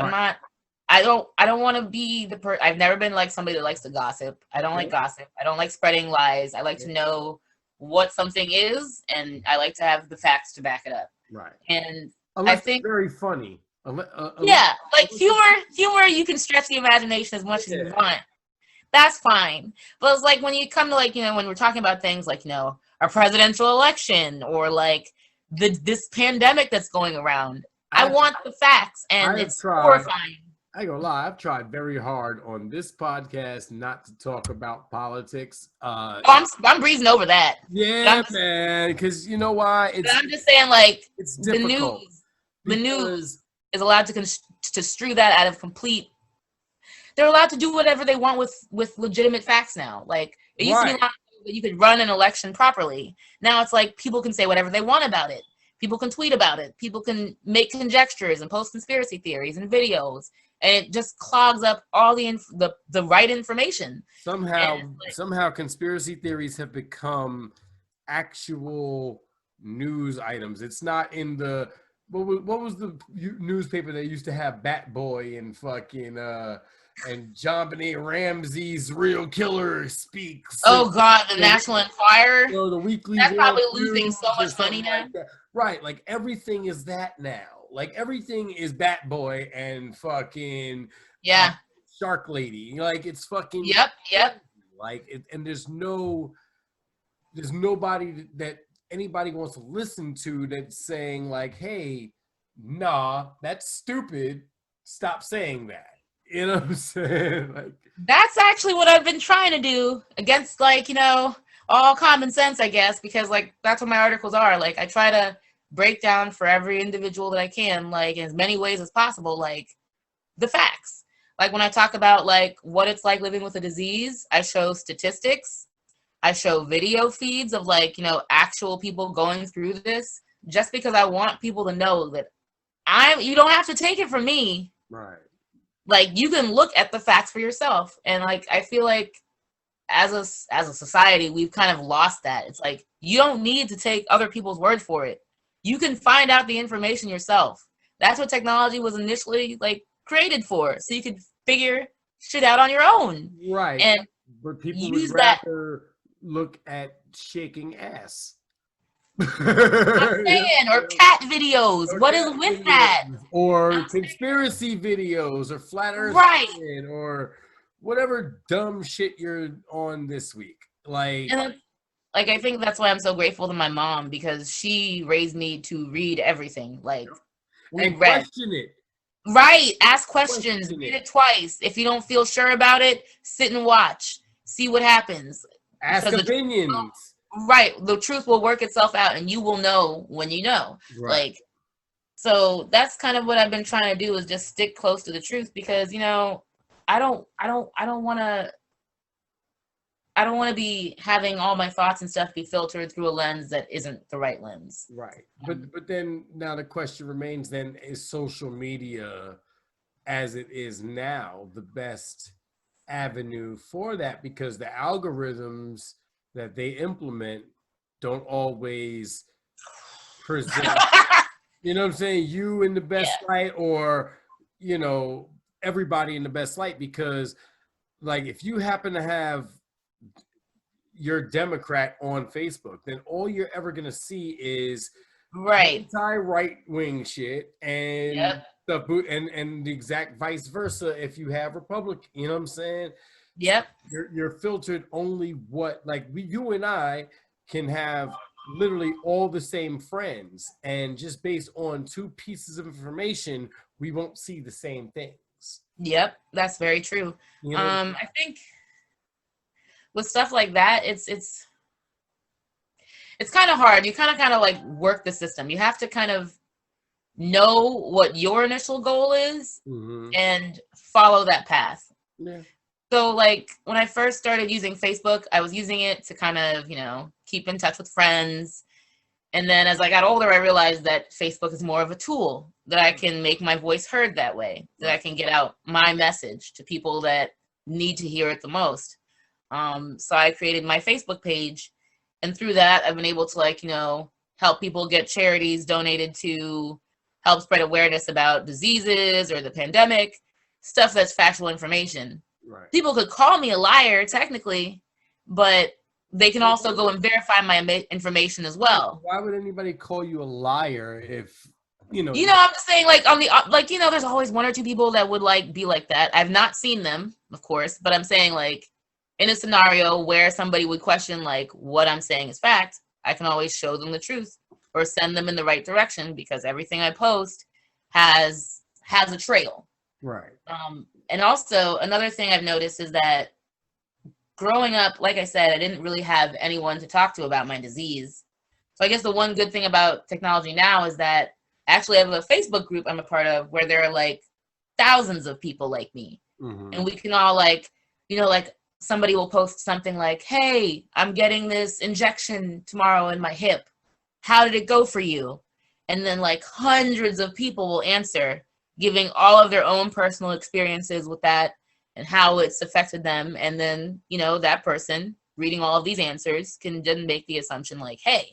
I don't want to be I've never been like somebody that likes to gossip. I don't like gossip. I don't like spreading lies. I like to know what something is, and I like to have the facts to back it up. Right. And unless I think it's very funny. Like humor, you can stretch the imagination as much as you want. That's fine. But it's like when you come to like, when we're talking about things like, our presidential election or like this pandemic that's going around, I want the facts, and it's horrifying. I ain't gonna lie, I've tried very hard on this podcast not to talk about politics. I'm breezing over that. Yeah, man, because you know why? I'm just saying, like, it's difficult. The news is allowed to strew that out of complete. They're allowed to do whatever they want with legitimate facts now. Like, it used to be that you could run an election properly. Now it's like people can say whatever they want about it. People can tweet about it. People can make conjectures and post conspiracy theories and videos, and it just clogs up all the right information. Somehow conspiracy theories have become actual news items. It's not in the what was the newspaper that used to have Bat Boy and fucking and John Benet Ramsey's Real Killer Speaks. Oh God, the National Enquirer. You know, the Weekly. That's World probably News losing so much money now. like right, like everything is that now. Like everything is Bat Boy and fucking yeah, Shark Lady. Like it's fucking yep. Like and there's nobody that anybody wants to listen to that's saying like, hey, nah, that's stupid. Stop saying that. You know what I'm saying? Like that's actually what I've been trying to do against, like, you know, all common sense, I guess, because like that's what my articles are. Like I try to break down for every individual that I can, like in as many ways as possible, like the facts. Like when I talk about like what it's like living with a disease, I show statistics. I show video feeds of like, you know, actual people going through this, just because I want people to know that you don't have to take it from me. right. Like you can look at the facts for yourself. And like I feel like as a society, we've kind of lost that. It's like you don't need to take other people's word for it. You can find out the information yourself. That's what technology was initially like created for. So you could figure shit out on your own. Right. And but people use would rather look at shaking ass. I'm saying, or cat videos. What is with that? Or conspiracy videos, or flat earth shit, or whatever dumb shit you're on this week. Like I think that's why I'm so grateful to my mom, because she raised me to read everything. Like and question it. Right. Ask questions. Read it twice. If you don't feel sure about it, sit and watch. See what happens. Ask opinions. Right. The truth will work itself out, and you will know when you know. Right. Like, so that's kind of what I've been trying to do, is just stick close to the truth, because, you know, I don't want to be having all my thoughts and stuff be filtered through a lens that isn't the right lens. Right. But then now the question remains, then, is social media as it is now the best avenue for that? Because the algorithms that they implement don't always present, you know what I'm saying, you in the best light, or, you know, everybody in the best light. Because like if you happen to have your Democrat on Facebook, then all you're ever gonna see is anti-right wing shit, and and the exact vice versa if you have Republican. You know what I'm saying? Yep. You're filtered only what, like you and I can have literally all the same friends, and just based on two pieces of information, we won't see the same things. Yep, that's very true. You know? I think with stuff like that, it's kind of hard. You kind of like work the system. You have to kind of know what your initial goal is and follow that path. Yeah. So like when I first started using Facebook, I was using it to kind of, you know, keep in touch with friends. And then as I got older, I realized that Facebook is more of a tool, that I can make my voice heard that way, that I can get out my message to people that need to hear it the most. So I created my Facebook page, and through that, I've been able to, like, you know, help people get charities donated to help spread awareness about diseases or the pandemic, stuff that's factual information. Right. People could call me a liar technically, but they can also go and verify my information as well. Why would anybody call you a liar if, you know? You know, I'm just saying, like, on the like, you know, there's always one or two people that would like be like that. I've not seen them, of course, but I'm saying, like, in a scenario where somebody would question like what I'm saying is fact, I can always show them the truth or send them in the right direction, because everything I post has a trail. Right. And also another thing I've noticed is that growing up, like I said, I didn't really have anyone to talk to about my disease. So I guess the one good thing about technology now is that actually I have a Facebook group I'm a part of where there are like thousands of people like me. And we can all, like, you know, like somebody will post something like, hey, I'm getting this injection tomorrow in my hip. How did it go for you? and then like hundreds of people will answer, giving all of their own personal experiences with that and how it's affected them. And then, you know, that person reading all of these answers can then make the assumption like, hey,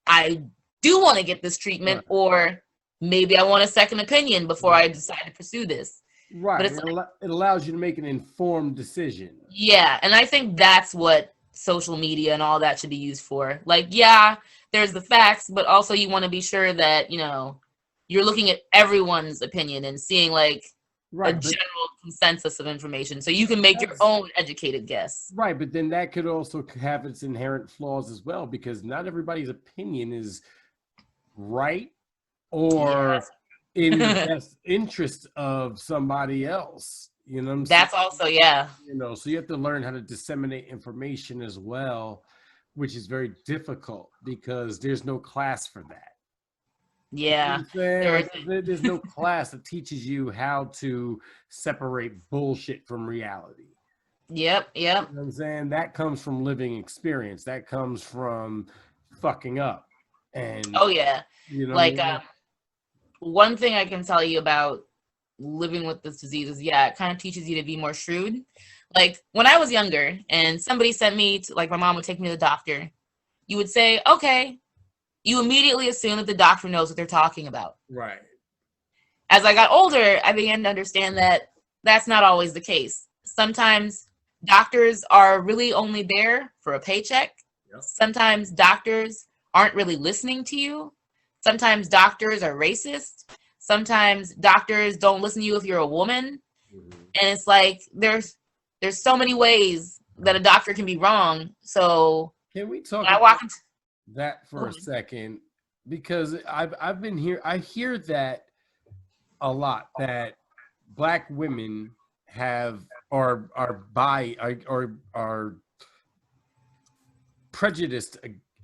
I do want to get this treatment, Right. or maybe I want a second opinion before I decide to pursue this. Right. But it's It allows you to make an informed decision. yeah, and I think that's what social media and all that should be used for. Like, yeah, there's the facts, but also you want to be sure that, you know, you're looking at everyone's opinion and seeing like a Right. general consensus of information so you can make your That's- own educated guess. Right, but then that could also have its inherent flaws as well, because not everybody's opinion is right or in the best interest of somebody else. You know what I'm saying? That's also, yeah. You know, so you have to learn how to disseminate information as well, which is very difficult because there's no class for that. Yeah. You know what I'm saying? Like, There there's no class that teaches you how to separate bullshit from reality. Yep. You know what I'm saying? That comes from living experience. That comes from fucking up. And Oh, yeah. you know, Like, one thing I can tell you about living with this disease is, yeah, it kind of teaches you to be more shrewd. Like, when I was younger and somebody sent me to, like, my mom would take me to the doctor, you would say, okay. You immediately assume that the doctor knows what they're talking about. right. As I got older, I began to understand that that's not always the case. Sometimes doctors are really only there for a paycheck. Yep. Sometimes doctors aren't really listening to you. Sometimes doctors are racist. Sometimes doctors don't listen to you if you're a woman. Mhm. And it's like there's so many ways that a doctor can be wrong. So Can we talk when I about walk into that for a Mhm. second? Because I've been here. I hear that a lot, that Black women are prejudiced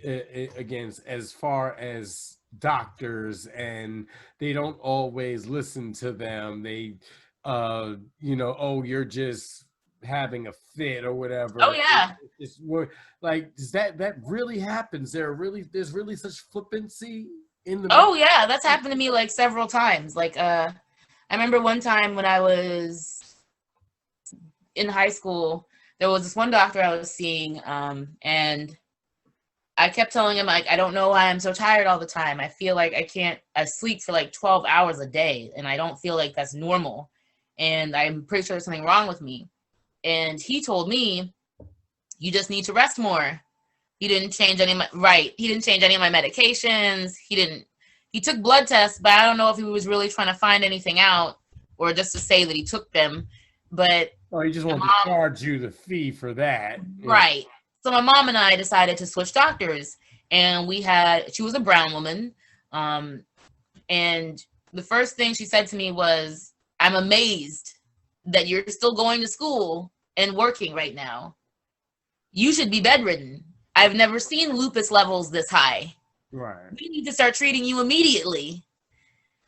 against as far as doctors, and they don't always listen to them. They you know, oh, you're just having a fit or whatever. Oh, yeah. It's like, does that really happens? There's really such flippancy in the Oh yeah, that's happened to me like several times. Like I remember one time when I was in high school, there was this one doctor I was seeing, and I kept telling him, like, I don't know why I'm so tired all the time. I feel like I sleep for like 12 hours a day, and I don't feel like that's normal. And I'm pretty sure there's something wrong with me. And he told me, you just need to rest more. He didn't change any of my, he didn't change any of my medications. He took blood tests, but I don't know if he was really trying to find anything out or just to say that he took them. But oh, he just wanted to charge you the fee for that. Right. So my mom and I decided to switch doctors, and she was a brown woman. And the first thing she said to me was, I'm amazed that you're still going to school and working right now. You should be bedridden. I've never seen lupus levels this high. Right. We need to start treating you immediately.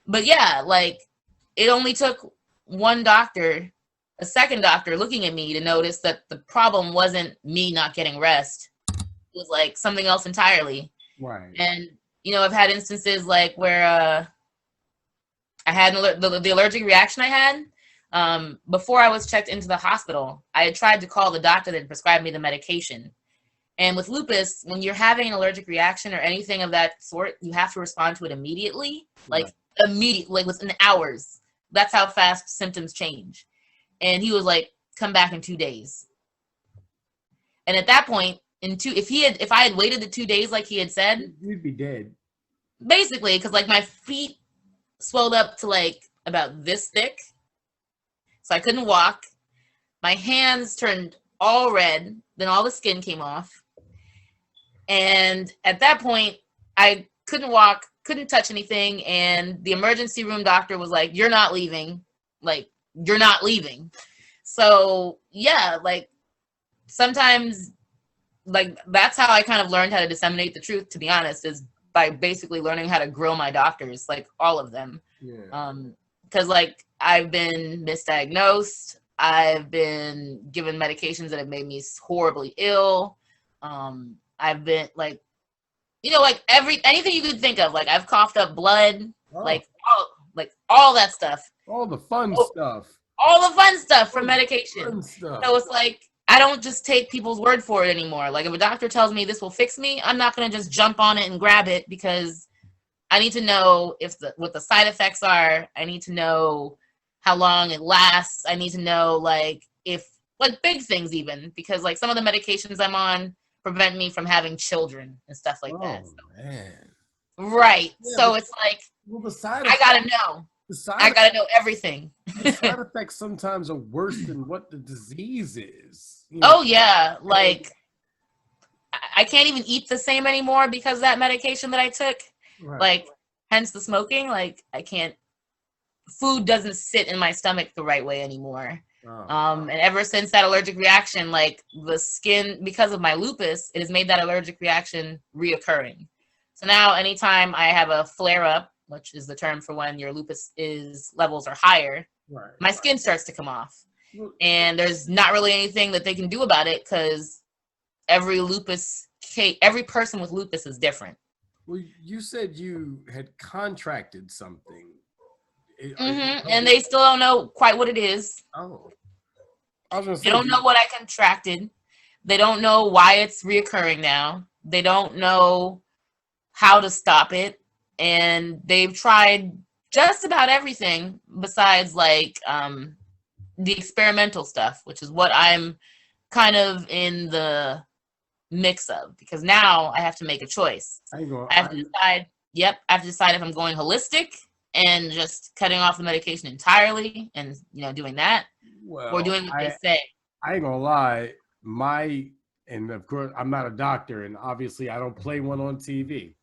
But yeah, like, it only took one doctor, a second doctor looking at me to notice that the problem wasn't me not getting rest. It was like something else entirely. Right. And, you know, I've had instances like where I had the allergic reaction I had. Before I was checked into the hospital, I had tried to call the doctor that prescribed me the medication. And with lupus, when you're having an allergic reaction or anything of that sort, you have to respond to it immediately, like immediately, like within hours. That's how fast symptoms change. And he was like, come back in 2 days. And at that point, if I had waited the 2 days like he had said, you'd be dead. Basically, because like my feet swelled up to like about this thick. So I couldn't walk. My hands turned all red. Then all the skin came off. And at that point, I couldn't walk, couldn't touch anything. And the emergency room doctor was like, you're not leaving. Like, you're not leaving. So yeah, like sometimes, like that's how I kind of learned how to disseminate the truth, to be honest, is by basically learning how to grill my doctors, like all of them. Yeah. Because like I've been misdiagnosed. I've been given medications that have made me horribly ill. I've been like, you know, like anything you could think of. Like I've coughed up blood, Oh. like all that stuff. All the fun stuff. All the fun stuff from All the medication. fun stuff. So it's like I don't just take people's word for it anymore. Like if a doctor tells me this will fix me, I'm not gonna just jump on it and grab it because I need to know what the side effects are. I need to know how long it lasts. I need to know like big things even because like some of the medications I'm on prevent me from having children and stuff like that. So, Man. right. Yeah, so it's like the side I gotta know. I gotta know everything. The side effects sometimes are worse than what the disease is. Oh yeah, like I can't even eat the same anymore because of that medication that I took. Right. Like, hence the smoking. Like, I can't. Food doesn't sit in my stomach the right way anymore. And ever since that allergic reaction, like the skin, because of my lupus, it has made that allergic reaction reoccurring. So now, anytime I have a flare up, which is the term for when your lupus levels are higher, my skin starts to come off. And there's not really anything that they can do about it because every person with lupus is different. Well, you said you had contracted something. And they still don't know quite what it is. Oh. I was gonna say, they don't know what I contracted. They don't know why it's reoccurring now. They don't know how to stop it. And they've tried just about everything besides like the experimental stuff, which is what I'm kind of in the mix of because now I have to make a choice. I have to decide. Yep, I have to decide if I'm going holistic and just cutting off the medication entirely, and doing that, or doing what they say. I ain't gonna lie, and of course I'm not a doctor, and obviously I don't play one on TV,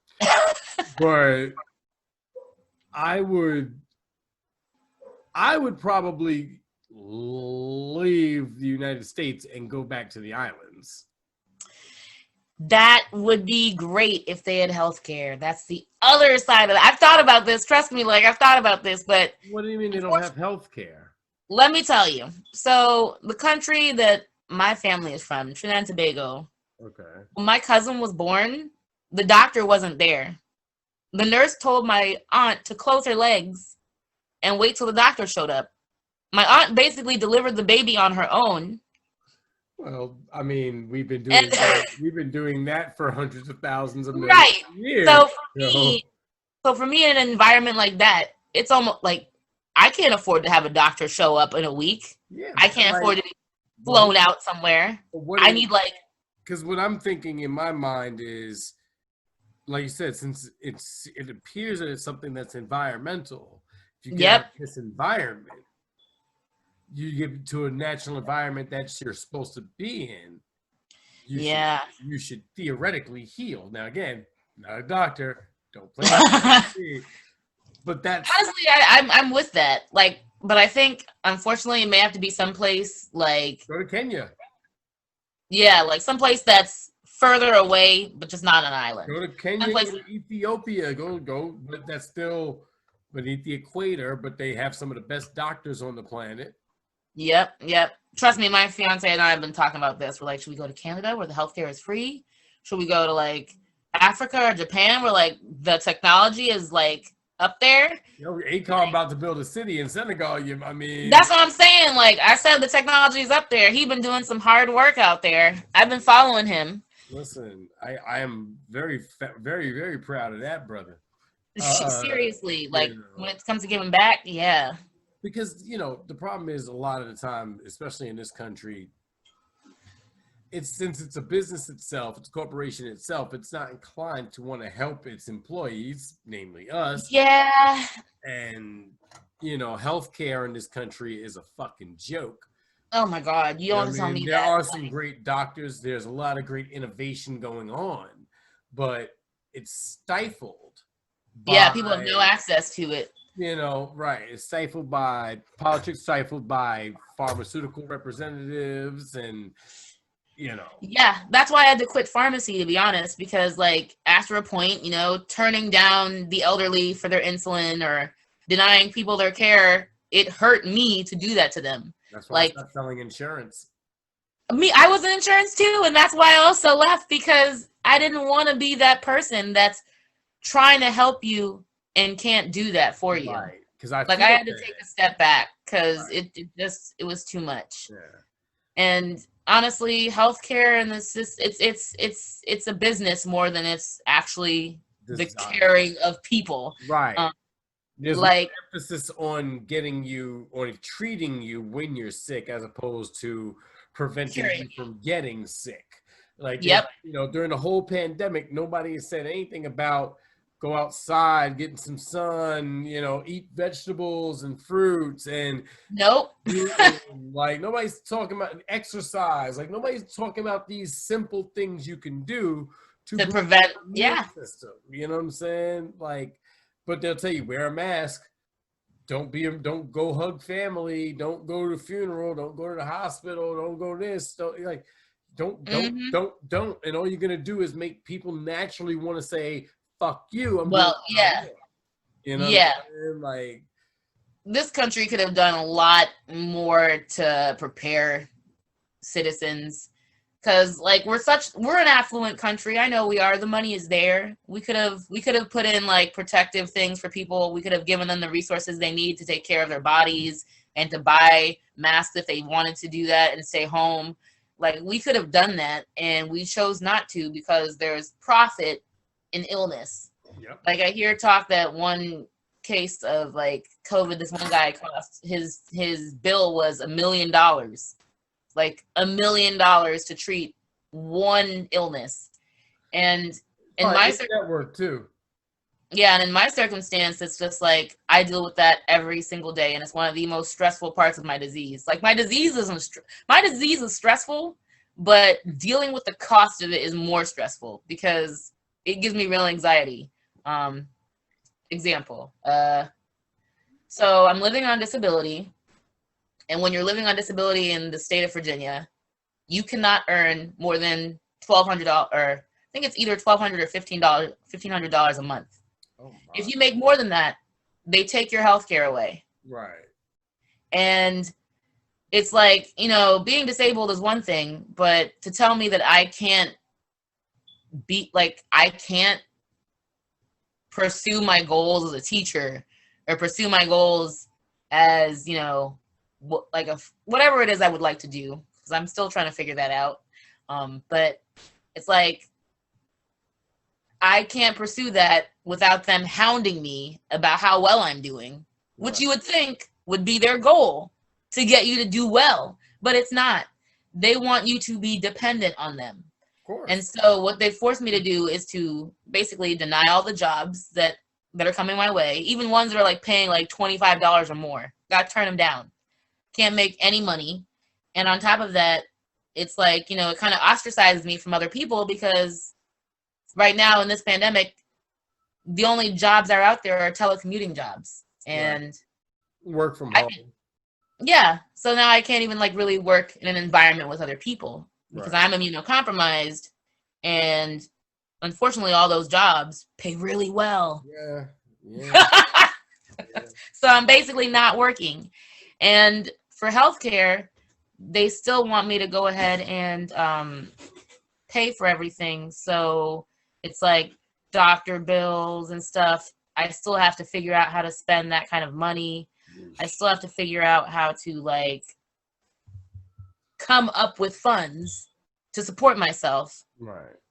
but I would probably leave the United States and go back to the islands. That would be great if they had healthcare. That's the other side of it. I've thought about this. Trust me, like I've thought about this, but what do you mean they don't have healthcare? Let me tell you. So the country that my family is from, Trinidad and Tobago. Okay. When my cousin was born, the doctor wasn't there. The nurse told my aunt to close her legs and wait till the doctor showed up. My aunt basically delivered the baby on her own. Well, I mean, we've been doing that for hundreds of thousands of millions of years. So for me, in an environment like that, it's almost like I can't afford to have a doctor show up in a week. Yeah, I can't afford to be flown out somewhere. I need because what I'm thinking in my mind is, like you said, since it appears that it's something that's environmental. If you get this environment, you get to a natural environment that you're supposed to be in, you should theoretically heal. Now, again, not a doctor, don't play but that's honestly, I'm with that. Like, but I think unfortunately it may have to be someplace like go to Kenya. Yeah, like someplace that's further away, but just not an island. Go to Kenya, go to Ethiopia, go. But that's still beneath the equator. But they have some of the best doctors on the planet. Yep. Trust me, my fiance and I have been talking about this. We're like, should we go to Canada where the healthcare is free? Should we go to like Africa or Japan where like the technology is like up there? Akon about to build a city in Senegal. I mean, that's what I'm saying. Like I said, the technology is up there. He's been doing some hard work out there. I've been following him. Listen, I am very, very, very proud of that, brother. Seriously, like when it comes to giving back, yeah. Because, the problem is a lot of the time, especially in this country, since it's a business itself, it's a corporation itself, it's not inclined to want to help its employees, namely us. Yeah. And, healthcare in this country is a fucking joke. Oh my God. You don't tell me that. There are some great doctors. There's a lot of great innovation going on, but it's stifled. People have no access to it. Right. It's stifled by politics, stifled by pharmaceutical representatives, and Yeah, that's why I had to quit pharmacy, to be honest, because like after a point, turning down the elderly for their insulin or denying people their care, it hurt me to do that to them. That's why I stopped selling insurance. Me, I was in insurance too, and that's why I also left, because I didn't want to be that person that's trying to help you and can't do that for you. Right. Because I Like feel I had to bad. take a step back because Right. it was too much. Yeah. And honestly, healthcare and it's a business more than it's actually the Design. caring of people. Right. There's Like more emphasis on getting you or treating you when you're sick as opposed to preventing curing. you from getting sick. Like, Yep. you know, during the whole pandemic, nobody has said anything about go outside, getting some sun, you know, eat vegetables and fruits and Nope. like nobody's talking about exercise. Like nobody's talking about these simple things you can do to To boost prevent. your immune Yeah. system. You know what I'm saying? Like, but they'll tell you wear a mask. Don't go hug family. Don't go to the funeral. Don't go to the hospital. Don't go this. Don't, and all you're gonna do is make people naturally want to say fuck you. I'm Well, doing yeah. you know Yeah. what I'm saying? Like This country could have done a lot more to prepare citizens, because like we're an affluent country. I know we are. The money is there. We could have put in like protective things for people. We could have given them the resources they need to take care of their bodies and to buy masks if they wanted to do that and stay home. Like we could have done that, and we chose not to because there's profit in illness. yep. Like I hear talk that one case of like COVID, this one guy cost his bill was $1 million. Like $1 million to treat one illness. And in my network too. yeah, and in my circumstance, it's just like I deal with that every single day, and it's one of the most stressful parts of my disease. Like my disease is stressful, but dealing with the cost of it is more stressful because it gives me real anxiety. Example. So I'm living on disability, and when you're living on disability in the state of Virginia, you cannot earn more than $1,200, or I think it's either $1,200 or $1,500 a month. Oh, if you make more than that, they take your health care away. Right. And it's like, you know, being disabled is one thing, but to tell me that I can't pursue my goals as a teacher or pursue my goals as, you know, like whatever it is I would like to do, because I'm still trying to figure that out. But it's like, I can't pursue that without them hounding me about how well I'm doing, which you would think would be their goal, to get you to do well, but it's not. They want you to be dependent on them. Of course. And so what they forced me to do is to basically deny all the jobs that are coming my way, even ones that are like paying like $25 or more. Got to turn them down. Can't make any money. And on top of that, it's like, you know, it kind of ostracizes me from other people, because right now in this pandemic, the only jobs that are out there are telecommuting jobs. And work from home. Yeah. So now I can't even like really work in an environment with other people because I'm immunocompromised. And unfortunately, all those jobs pay really well. Yeah. So I'm basically not working. And for healthcare, they still want me to go ahead and pay for everything. So it's like doctor bills and stuff. I still have to figure out how to spend that kind of money. I still have to figure out how to like come up with funds to support myself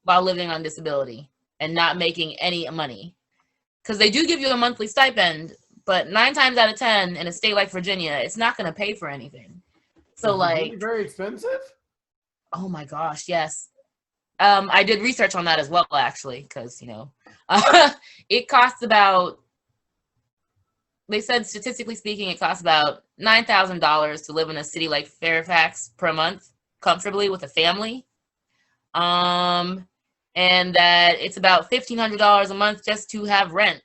while living on disability and not making any money. Because they do give you a monthly stipend, but 9 times out of 10 in a state like Virginia, it's not going to pay for anything. So like, very expensive? Oh my gosh, yes. I did research on that as well, actually, because, you know, it costs about, they said statistically speaking, it costs about $9,000 to live in a city like Fairfax per month comfortably with a family. And that it's about $1,500 a month just to have rent,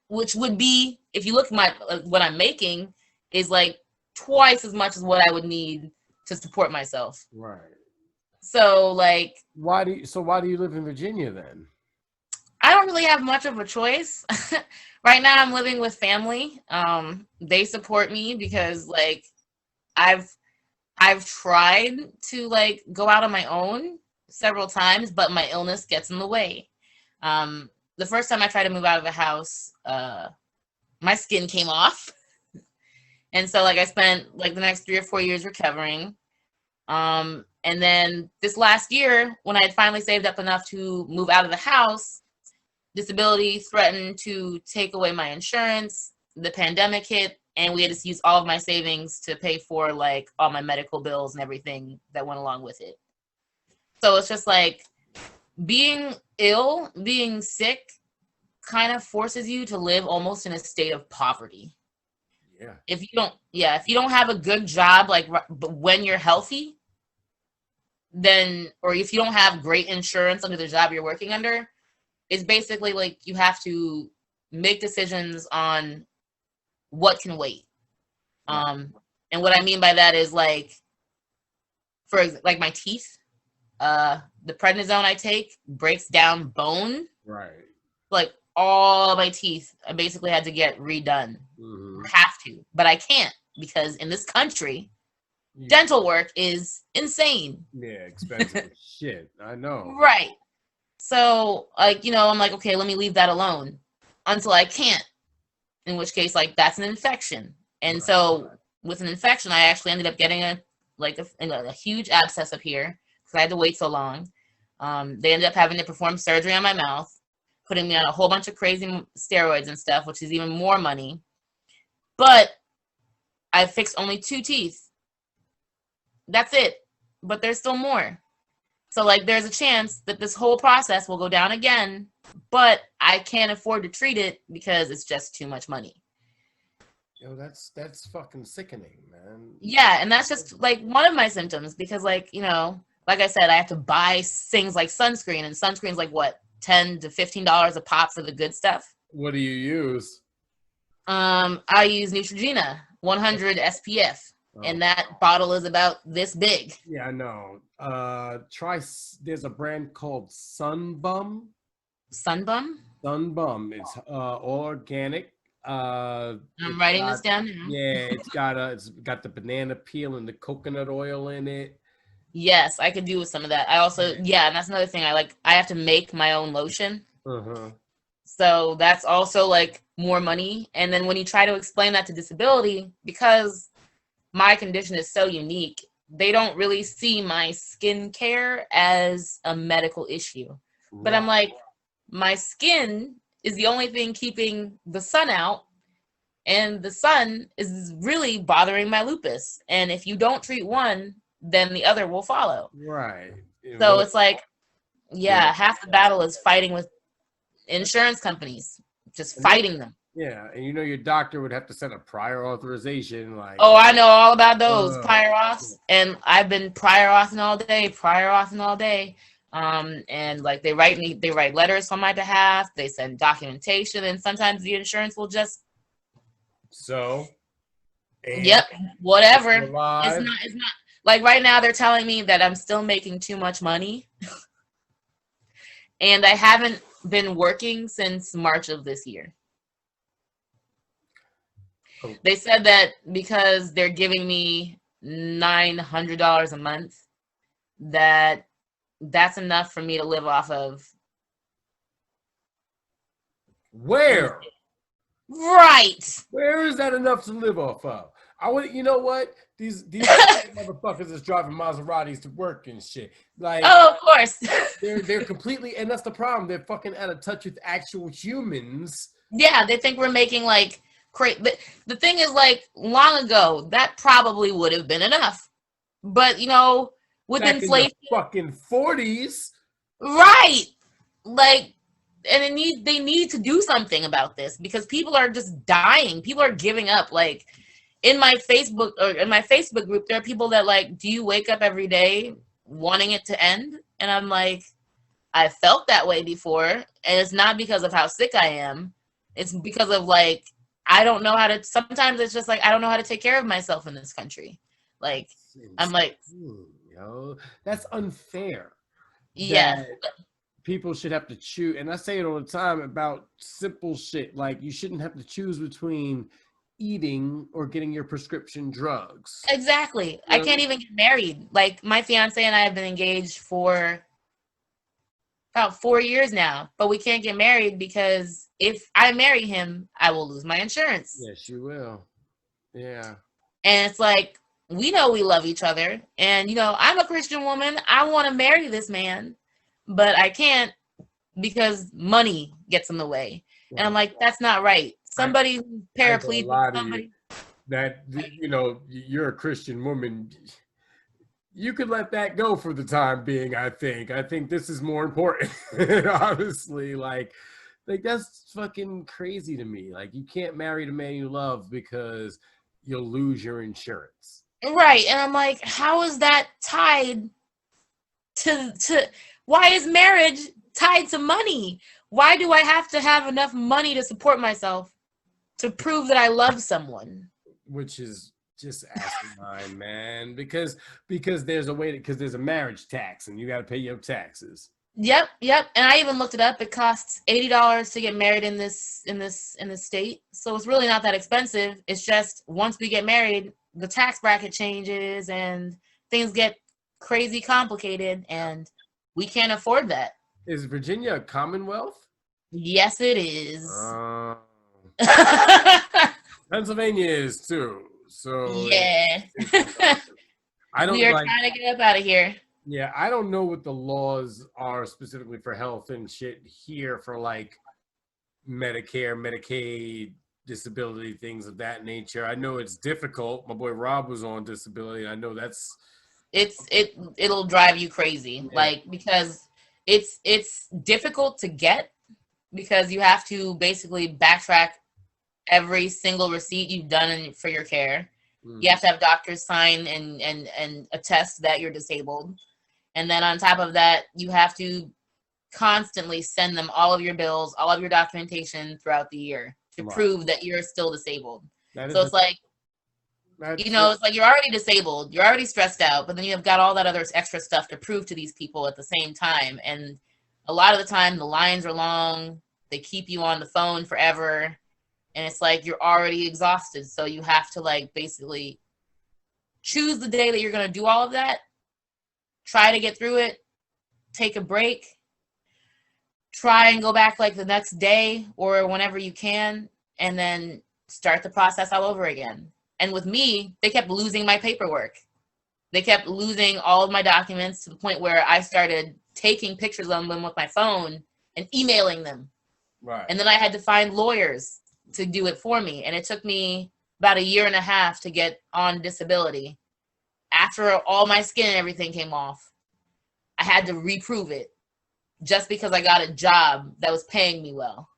which would be, if you look at what I'm making, is like twice as much as what I would need to support myself. Right. So like, why do you live in Virginia then? I don't really have much of a choice. Right now I'm living with family. They support me because like I've tried to like go out on my own several times, but my illness gets in the way. The first time I tried to move out of the house, my skin came off. And so like I spent like the next 3 or 4 years recovering. And then this last year, when I had finally saved up enough to move out of the house, disability threatened to take away my insurance. The pandemic hit, and we had to use all of my savings to pay for like all my medical bills and everything that went along with it. So it's just like being ill, being sick kind of forces you to live almost in a state of poverty. Yeah. If you don't have a good job, like when you're healthy, then, or if you don't have great insurance under the job you're working under, it's basically like you have to make decisions on what can wait. And what I mean by that is like, for like my teeth, the prednisone I take breaks down bone. Right. Like all my teeth, I basically had to get redone. Mm-hmm. Have to, but I can't because in this country, dental work is insane. Yeah, expensive as shit. I know. Right. So, like, I'm like, okay, let me leave that alone until I can't. In which case, like, that's an infection. And Right. So, with an infection, I actually ended up getting a huge abscess up here because I had to wait so long. They ended up having to perform surgery on my mouth, putting me on a whole bunch of crazy steroids and stuff, which is even more money. But I fixed only 2 teeth. That's it. But there's still more. So, like, there's a chance that this whole process will go down again, but I can't afford to treat it because it's just too much money. Yo, that's fucking sickening, man. Yeah, and that's just, like, one of my symptoms because, like, like I said, I have to buy things like sunscreen, and sunscreen's like, what, $10 to $15 a pop for the good stuff? What do you use? I use Neutrogena 100 SPF. And that bottle is about this big. Yeah, I know. There's a brand called Sunbum. Sunbum? Sunbum. It's all organic. I'm writing this down now. Yeah, it's got the banana peel and the coconut oil in it. Yes, I could do with some of that. I also, and that's another thing. I have to make my own lotion. Uh-huh. So that's also like more money. And then when you try to explain that to disability, because my condition is so unique, they don't really see my skincare as a medical issue. Right. But I'm like, my skin is the only thing keeping the sun out, and the sun is really bothering my lupus. And if you don't treat one, then the other will follow. Right. So it's like, half the battle is fighting with insurance companies, just fighting them. Yeah, and your doctor would have to send a prior authorization, like. Oh, I know all about those prior auths, and I've been prior authing all day. And like they write letters on my behalf. They send documentation, and sometimes the insurance will just. So. Yep, whatever. It's not like right now they're telling me that I'm still making too much money, and I haven't been working since March of this year. They said that because they're giving me $900 a month, that's enough for me to live off of. Where? Right. Where is that enough to live off of? You know what? These motherfuckers is driving Maseratis to work and shit. Like, oh, of course. they're completely, and that's the problem. They're fucking out of touch with actual humans. Yeah, they think we're making like. The thing is, like, long ago, that probably would have been enough. But, with back inflation. In the fucking 40s. Right. Like, and they need to do something about this because people are just dying. People are giving up. Like, in my Facebook group, there are people that, like, do you wake up every day wanting it to end? And I'm like, I felt that way before. And it's not because of how sick I am. It's because of, like, I don't know how to, sometimes it's just like, I don't know how to take care of myself in this country. Like, I'm like, that's unfair. Yeah. People should have to choose. And I say it all the time about simple shit. Like, you shouldn't have to choose between eating or getting your prescription drugs. Exactly. I can't even get married. Like, my fiance and I have been engaged for about 4 years now, but we can't get married because if I marry him, I will lose my insurance. Yes, you will. Yeah. And it's like, we know we love each other. And, you know, I'm a Christian woman. I want to marry this man, but I can't because money gets in the way. And I'm like, that's not right. Somebody paraplegic, somebody. That, you know, you're a Christian woman. You could let that go for the time being, I think. I think this is more important, honestly. Like that's fucking crazy to me. Like, you can't marry the man you love because you'll lose your insurance. Right. And I'm like, how is that tied to why is marriage tied to money? Why do I have to have enough money to support myself to prove that I love someone? Which is just asinine, man. Because there's a way because there's a marriage tax and you got to pay your taxes. Yep. And I even looked it up. It costs $80 to get married in this state. So it's really not that expensive. It's just once we get married, the tax bracket changes and things get crazy complicated, and we can't afford that. Is Virginia a Commonwealth? Yes, it is. Pennsylvania is too. So yeah. We are trying to get up out of here. Yeah, I don't know what the laws are specifically for health and shit here for like Medicare, Medicaid, disability, things of that nature. I know it's difficult. My boy Rob was on disability. I know it'll drive you crazy. Yeah. Like, because it's difficult to get because you have to basically backtrack every single receipt you've done for your care. You have to have doctors sign and attest that you're disabled. And then on top of that, you have to constantly send them all of your bills, all of your documentation throughout the year to prove that you're still disabled. So it's like, you know, it's like you're already disabled, you're already stressed out, but then you have got all that other extra stuff to prove to these people at the same time. And a lot of the time, the lines are long, they keep you on the phone forever. And it's like you're already exhausted. So you have to like basically choose the day that you're going to do all of that. Try to get through it. Take a break. Try and go back like the next day or whenever you can. And then start the process all over again. And with me, they kept losing my paperwork. They kept losing all of my documents to the point where I started taking pictures of them with my phone and emailing them. Right. And then I had to find lawyers to do it for me. And it took me about 1.5 years to get on disability. After all my skin and everything came off, I had to reprove it just because I got a job that was paying me well.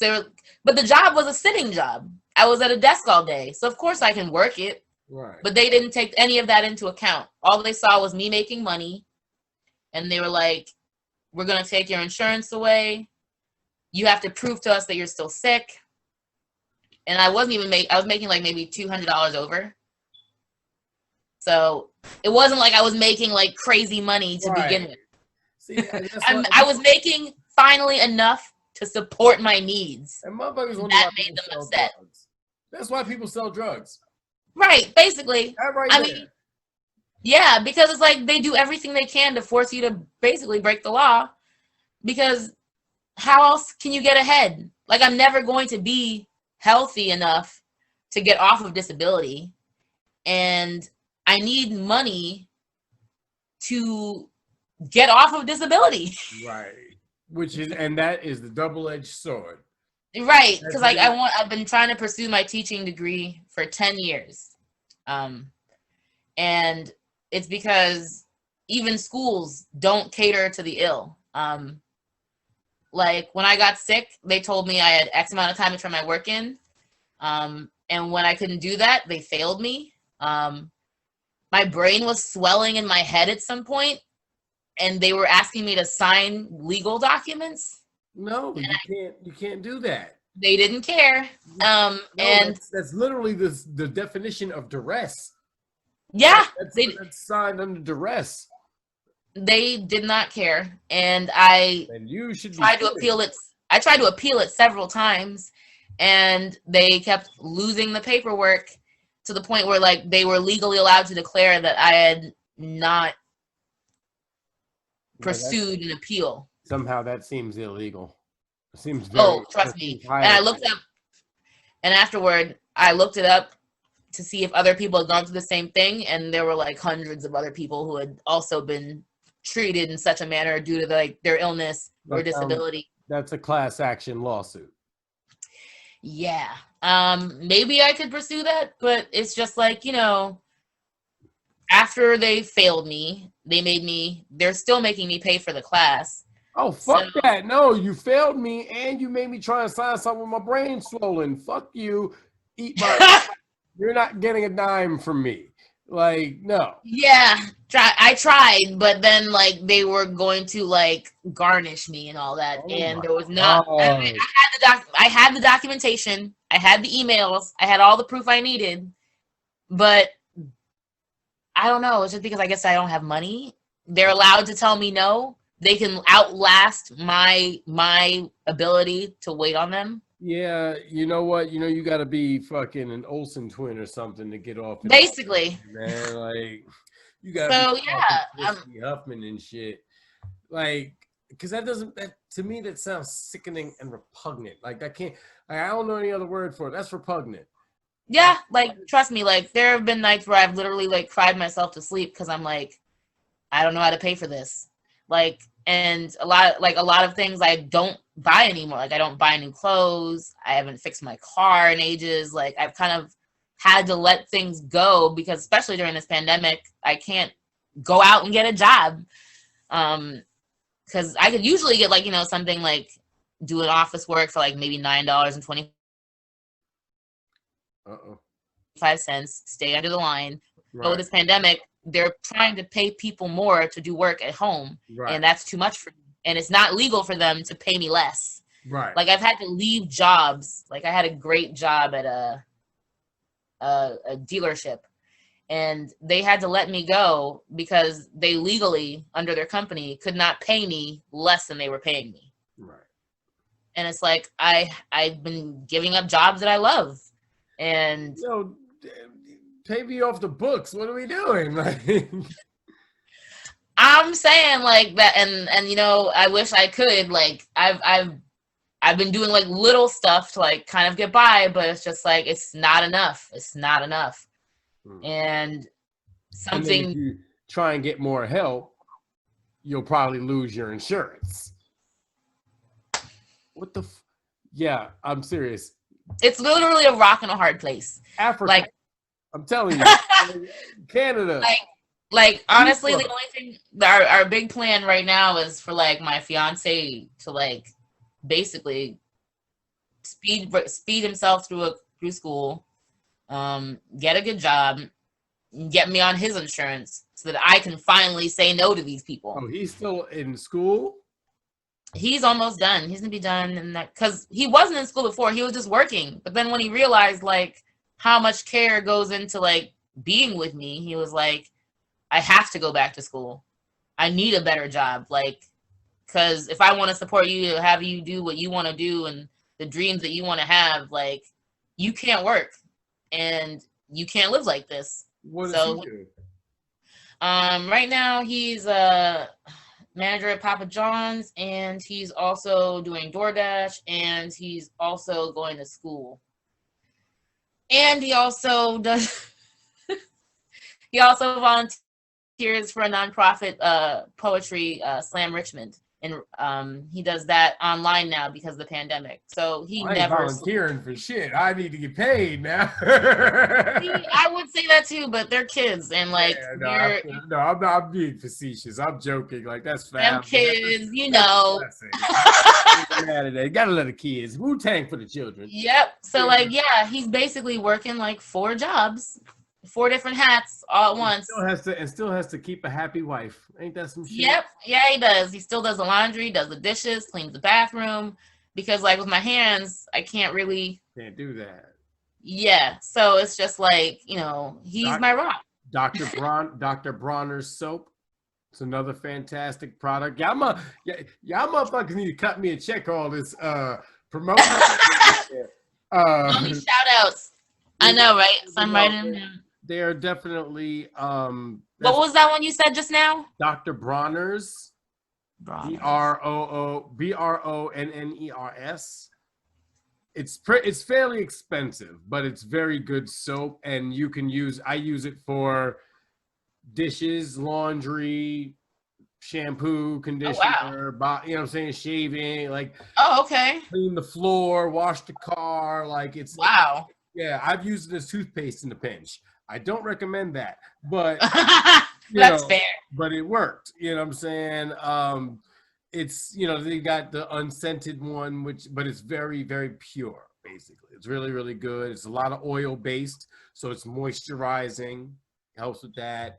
But the job was a sitting job. I was at a desk all day. So of course I can work it. Right. But they didn't take any of that into account. All they saw was me making money. And they were like, we're going to take your insurance away. You have to prove to us that you're still sick. And I wasn't even I was making like maybe $200 over. So it wasn't like I was making like crazy money to begin with. See, I was making finally enough to support my needs. And motherfuckers wonder that why made people them sell upset. drugs. That's why people sell drugs. Right, basically. That right I there. mean, yeah, because it's like they do everything they can to force you to basically break the law. Because how else can you get ahead? Like, I'm never going to be healthy enough to get off of disability. And I need money to get off of disability. Right. And that is the double-edged sword. Right. Because like I've been trying to pursue my teaching degree for 10 years. And it's because even schools don't cater to the ill. Like when I got sick, they told me I had X amount of time to turn my work in. And when I couldn't do that, they failed me. My brain was swelling in my head at some point, and they were asking me to sign legal documents. No, you can't do that. They didn't care. And that's literally the definition of duress. Yeah. That's signed under duress. They did not care. And you should tried to appeal it. I tried to appeal it several times. and they kept losing the paperwork to the point where like they were legally allowed to declare that I had not pursued an appeal. Somehow that seems illegal. It seems very. Oh, trust me. And I looked up, and afterward, I looked it up to see if other people had gone through the same thing, and there were like hundreds of other people who had also been treated in such a manner due to like their illness or disability. That's a class action lawsuit. Yeah. Maybe I could pursue that, but it's just like, you know, after they failed me, they're still making me pay for the class. Oh, fuck that. No, you failed me and you made me try and sign something with my brain swollen. Fuck you. Eat my You're not getting a dime from me. Like, no. Yeah, I tried, but then like they were going to like garnish me and all that, and there was not. I had the documentation, I had the emails, I had all the proof I needed, but I don't know. It's just because I guess I don't have money. They're allowed to tell me no. They can outlast my ability to wait on them. Yeah, you know what? You know, you got to be fucking an Olsen twin or something to get off. Basically, man, like you got. So yeah, Huffman and shit. Like, because that to me that sounds sickening and repugnant. Like I can't. I don't know any other word for it. That's repugnant. Yeah, like trust me. Like there have been nights where I've literally like cried myself to sleep because I'm like, I don't know how to pay for this. Like, and a lot of things I don't buy anymore. Like I don't buy new clothes. I haven't fixed my car in ages. Like I've kind of had to let things go because especially during this pandemic, I can't go out and get a job. Because I could usually get like, you know, something like doing office work for like maybe $9.25, stay under the line. Right. But with this pandemic, they're trying to pay people more to do work at home, right. And that's too much for me. And it's not legal for them to pay me less. Right. Like I've had to leave jobs. Like I had a great job at a dealership, and they had to let me go because they legally, under their company, could not pay me less than they were paying me. Right. And it's like I've been giving up jobs that I love, and pay me off the books. What are we doing? Like, I'm saying like that, and you know, I wish I could. Like I've been doing like little stuff to like kind of get by, but it's just like it's not enough. It's not enough. And something. And if you try and get more help, you'll probably lose your insurance. What the? Yeah, I'm serious. It's literally a rock and a hard place. Africa. Like, I'm telling you, Canada. Like honestly, the only thing our big plan right now is for like my fiance to like basically speed himself through school, get a good job, get me on his insurance so that I can finally say no to these people. Oh, he's still in school? He's almost done. He's gonna be done in that because he wasn't in school before. He was just working. But then when he realized like how much care goes into like being with me, he was like, I have to go back to school. I need a better job. Like, because if I want to support you, to have you do what you want to do and the dreams that you want to have, like, you can't work and you can't live like this. What does he do? Right now he's a manager at Papa John's, and he's also doing DoorDash, and he's also going to school. And he also does. He also volunteers for a nonprofit poetry slam Richmond, and he does that online now because of the pandemic. So he never volunteering for shit. I need to get paid now. I would say that too, but they're kids, and like I'm being facetious. I'm joking. Like that's fast. Them kids, you know. Gotta let the kids. Wu-Tang for the children. Yep. So like, yeah, he's basically working like 4 jobs. 4 different hats all at once. Still has to keep a happy wife. Ain't that some shit? Yep. Yeah, he does. He still does the laundry, does the dishes, cleans the bathroom. Because like with my hands, I can't do that. Yeah. So it's just like, you know, he's my rock. Dr. Bronner's soap. It's another fantastic product. Y'all motherfuckers need to cut me a check all this promotion. All these shout outs. I know, right? So I'm writing them down. They are definitely What was that one you said just now? Dr. Bronner's. Bronner's. Bronners. It's fairly expensive, but it's very good soap, and you can I use it for dishes, laundry, shampoo, conditioner, you know what I'm saying, shaving, like Okay. clean the floor, wash the car, like it's Wow. Yeah, I've used it as toothpaste in a pinch. I don't recommend that, but That's fair. But it worked. You know what I'm saying? It's they got the unscented one, but it's very, very pure. Basically, it's really, really good. It's a lot of oil based, so it's moisturizing. Helps with that.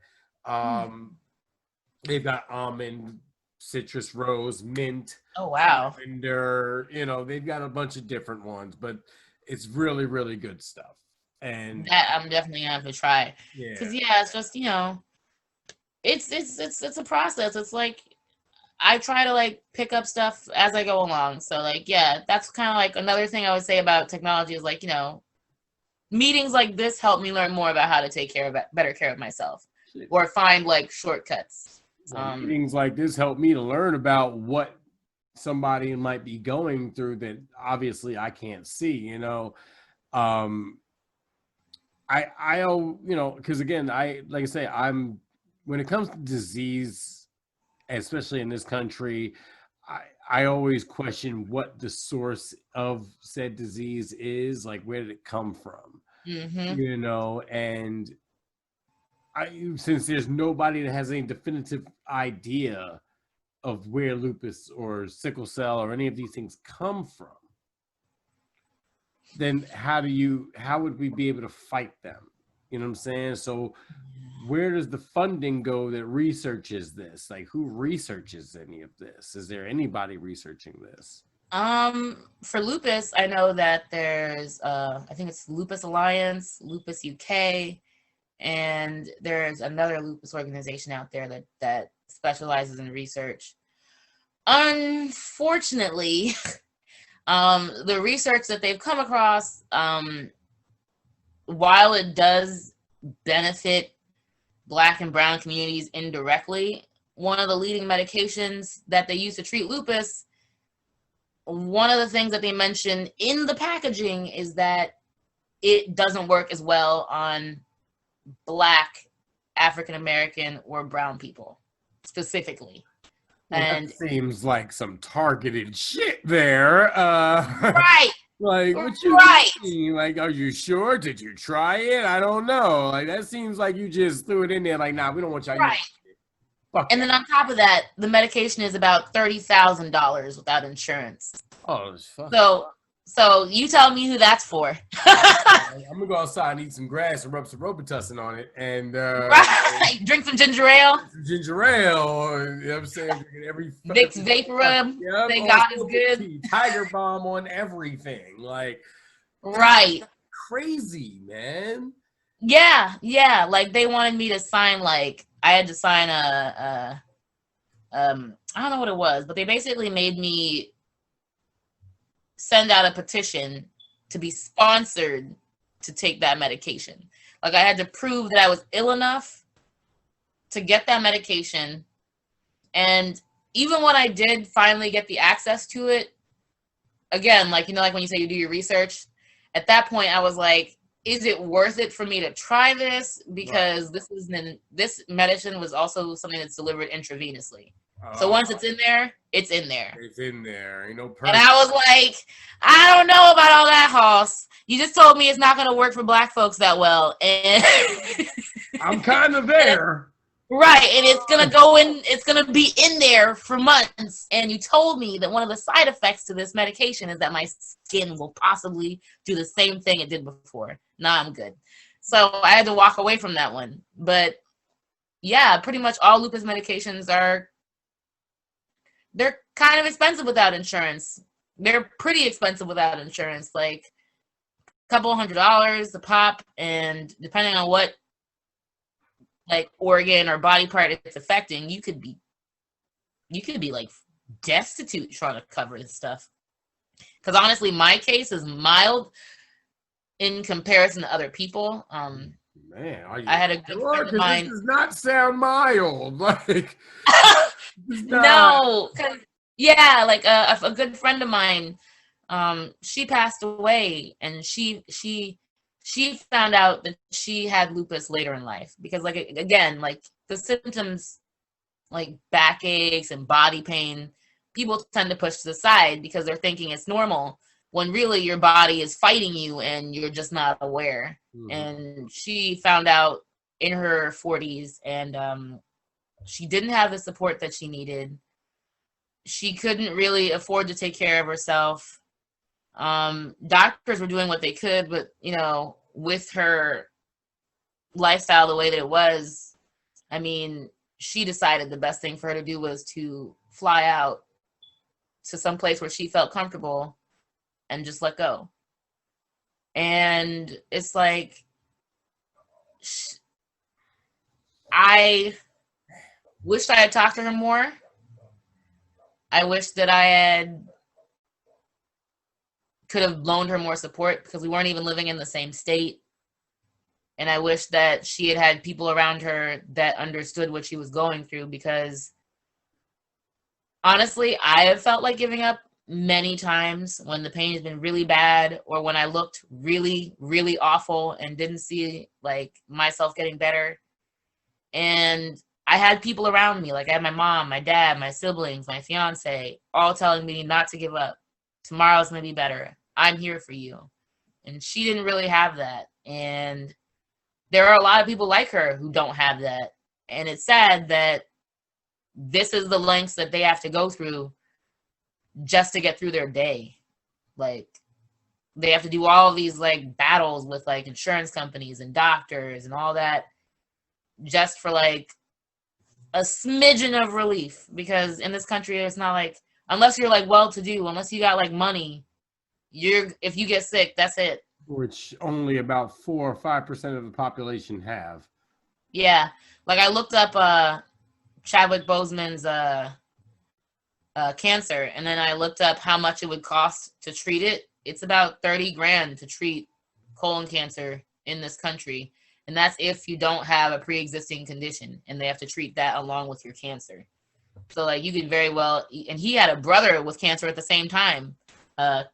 They've got almond, citrus rose, mint. Oh wow. Lavender. They've got a bunch of different ones, but it's really, really good stuff. And that I'm definitely gonna have to try. Yeah. Because it's just it's a process. It's like I try to like pick up stuff as I go along. So like that's kind of like another thing I would say about technology is like meetings like this help me learn more about how to take better care of myself or find like shortcuts. Meetings like this help me to learn about what somebody might be going through that obviously I can't see. Because again, like I say, when it comes to disease, especially in this country, I always question what the source of said disease is, like where did it come from? And since there's nobody that has any definitive idea of where lupus or sickle cell or any of these things come from, then how would we be able to fight them? You know what I'm saying? So where does the funding go that researches this? Like, who researches any of this? Is there anybody researching this? For lupus, I know that there's I think it's Lupus Alliance, Lupus UK, and there's another lupus organization out there that specializes in research. Unfortunately, the research that they've come across, while it does benefit Black and brown communities indirectly, one of the leading medications that they use to treat lupus, one of the things that they mention in the packaging is that it doesn't work as well on Black, African American, or brown people specifically. And that seems like some targeted shit there. Right. Like, what you mean? Like, are you sure? Did you try it? I don't know. Like, that seems like you just threw it in there. Like, nah, we don't want y'all. Right. And then on top of that, the medication is about $30,000 without insurance. Oh, fuck. So you tell me who that's for. I'm gonna go outside and eat some grass and rub some Robitussin on it, and right. Drink some ginger ale. Ginger ale, you know what I'm saying? Vicks Vapor Rub. Thank God is good. Tiger Balm on everything, like right. Crazy, man. Yeah. Like they wanted me to sign. Like I had to sign I don't know what it was, but they basically made me send out a petition to be sponsored to take that medication. Like I had to prove that I was ill enough to get that medication. And even when I did finally get the access to it, again, like, like when you say you do your research, at that point I was like, is it worth it for me to try this? Because this medicine was also something that's delivered intravenously. So once it's in there, it's in there. It's in there. And I was like, I don't know about all that, Hoss. You just told me it's not going to work for Black folks that well. And I'm kind of there. Right. And it's going to go in. It's going to be in there for months. And you told me that one of the side effects to this medication is that my skin will possibly do the same thing it did before. Nah, I'm good. So I had to walk away from that one. But yeah, pretty much all lupus medications they're kind of expensive without insurance. They're pretty expensive without insurance, like a couple $100 a pop. And depending on what like organ or body part it's affecting, you could be like destitute trying to cover this stuff. Because honestly, my case is mild. in comparison to other people. Man, are you I had a good sure? friend of Because this mine. does not sound mild. Like, it's not. No, 'cause yeah, like a good friend of mine, she passed away, and she found out that she had lupus later in life because, like, again, like the symptoms, like backaches and body pain, people tend to push to the side because they're thinking it's normal when really your body is fighting you and you're just not aware. Mhm. And she found out in her 40s, and she didn't have the support that she needed. She couldn't really afford to take care of herself. Doctors were doing what they could, but with her lifestyle the way that it was, I mean, she decided the best thing for her to do was to fly out to some place where she felt comfortable and just let go. And it's like, I wished I had talked to her more. I wish that I could have loaned her more support because we weren't even living in the same state. And I wish that she had had people around her that understood what she was going through, because honestly, I have felt like giving up many times when the pain has been really bad, or when I looked really, really awful and didn't see like myself getting better. And I had people around me, like I had my mom, my dad, my siblings, my fiance, all telling me not to give up. Tomorrow's gonna be better. I'm here for you. And she didn't really have that. And there are a lot of people like her who don't have that. And it's sad that this is the lengths that they have to go through just to get through their day. Like, they have to do all of these like battles with like insurance companies and doctors and all that just for like a smidgen of relief. Because in this country, it's not like, unless you're like well-to-do, unless you got like money, if you get sick, that's it. Which only about 4 or 5% of the population have. Yeah, like I looked up Chadwick Boseman's cancer, and then I looked up how much it would cost to treat it. It's about 30 grand to treat colon cancer in this country, and that's if you don't have a pre-existing condition, and they have to treat that along with your cancer. So like you could very well, and he had a brother with cancer at the same time,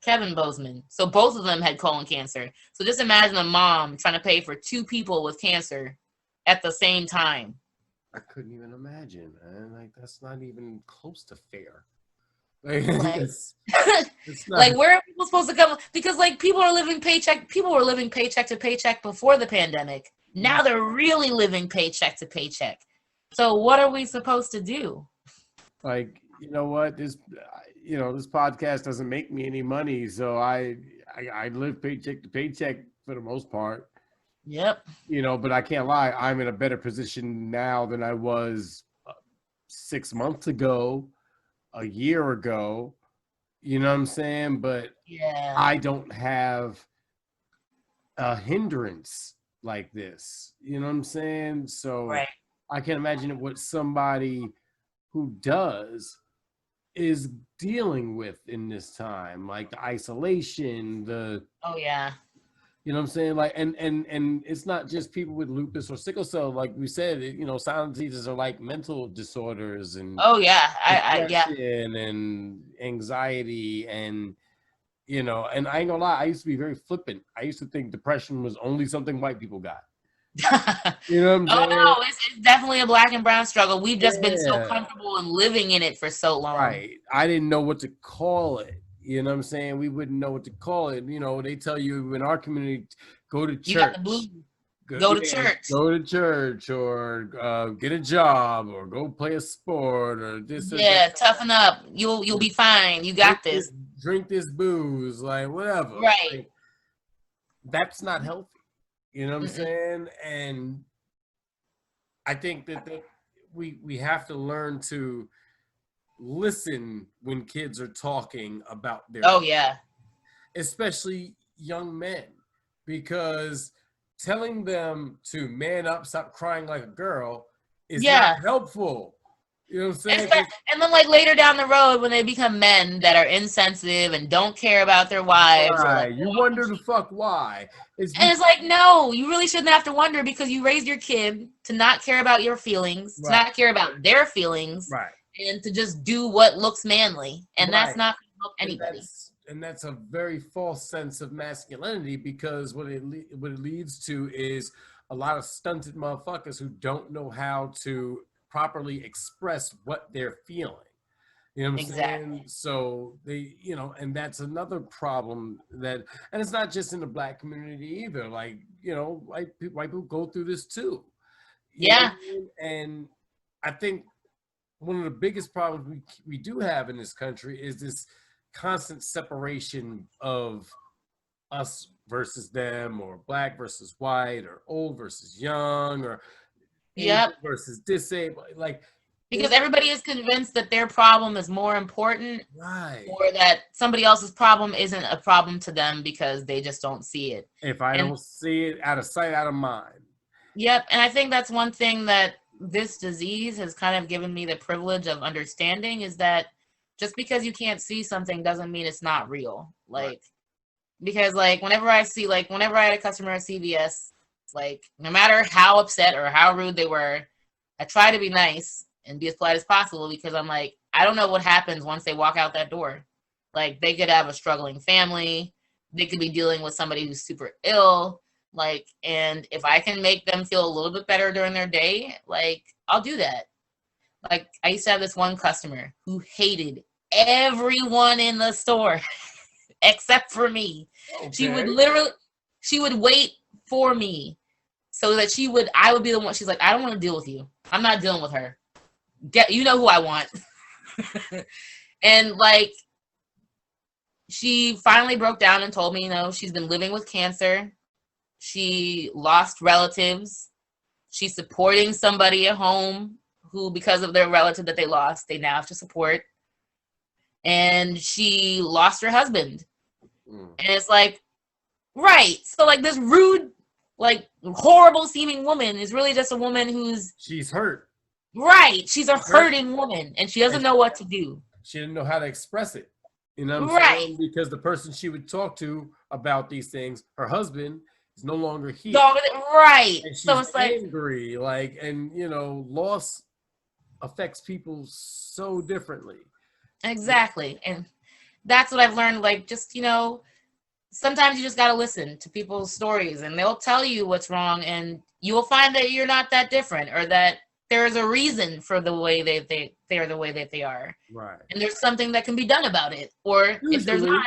Kevin Boseman. So both of them had colon cancer. So just imagine a mom trying to pay for two people with cancer at the same time. I couldn't even imagine, man. Like, that's not even close to fair. Like, Like, it's not. like where are people supposed to come? Because like people were living paycheck to paycheck before the pandemic. Now they're really living paycheck to paycheck. So what are we supposed to do? Like, you know what? This podcast doesn't make me any money, so I live paycheck to paycheck for the most part. Yep. But I can't lie. I'm in a better position now than I was 6 months ago, a year ago. You know what I'm saying? But Yeah. I don't have a hindrance like this. You know what I'm saying? So Right. I can't imagine what somebody who does is dealing with in this time, like the isolation, Oh yeah. you know what I'm saying? Like, and it's not just people with lupus or sickle cell. Like we said, silent diseases are like mental disorders and Oh yeah. Yeah. depression and anxiety and, and I ain't gonna lie, I used to be very flippant. I used to think depression was only something white people got. You know what I'm saying? No, it's definitely a black and brown struggle. We've just been so Yeah. comfortable and living in it for so long. Right. I didn't know what to call it. You know what I'm saying? We wouldn't know what to call it. They tell you in our community, go to church. You got the blues. Go to church. Go to church, or get a job, or go play a sport, or this. Yeah, or that. toughen up. You'll be fine. You got this. Drink this booze, like whatever. Right. Like, that's not healthy. You know what I'm saying? And I think that we have to learn to listen when kids are talking about their especially young men, because telling them to man up, stop crying like a girl is not helpful. You know what I'm saying? And then, like, later down the road, when they become men that are insensitive and don't care about their wives, or Right. like, You wonder the fuck why. and it's like, no, you really shouldn't have to wonder, because you raised your kid to not care about your feelings, to not care about their feelings, right. and to just do what looks manly. And that's not going to help anybody. And that's a very false sense of masculinity, because what it leads to is a lot of stunted motherfuckers who don't know how to properly express what they're feeling. You know what I'm saying? So they, you know, and that's another problem that, and it's not just in the Black community either. Like, you know, white people go through this too. You know what I mean? And I think one of the biggest problems we do have in this country is this constant separation of us versus them, or Black versus white, or old versus young, or able versus disabled. Like, because everybody is convinced that their problem is more important, right, or that somebody else's problem isn't a problem to them because they just don't see it. If I don't see it, out of sight, out of mind. Yep. And I think that's one thing that this disease has kind of given me the privilege of understanding, is that just because you can't see something doesn't mean it's not real. Like, because like whenever I had a customer at CVS, like, no matter how upset or how rude they were, I try to be nice and be as polite as possible, because I'm like, I don't know what happens once they walk out that door. Like, they could have a struggling family. They could be dealing with somebody who's super ill. Like, and if I can make them feel a little bit better during their day, like, I'll do that. Like, I used to have this one customer who hated everyone in the store except for me. Okay. She would wait for me so that I would be the one. She's like, I don't want to deal with you. I'm not dealing with her. You know who I want. And like, she finally broke down and told me, you know, she's been living with cancer. She lost relatives. She's supporting somebody at home who, because of their relative that they lost, they now have to support. And she lost her husband. And it's like, right. So like, this rude, like, horrible seeming woman is really just a woman she's hurt. Right. She's a hurting woman, and she doesn't know what to do. She didn't know how to express it. You know what I'm saying? Because the person she would talk to about these things, her husband, is no longer here. Right. And she's so it's angry, and you know, loss affects people so differently. Exactly. And that's what I've learned. Like, just, you know, sometimes you just got to listen to people's stories, and they'll tell you what's wrong, and you will find that you're not that different, or that there is a reason for the way that they are the way that they are. Right. And there's something that can be done about it. Or usually, if there's not,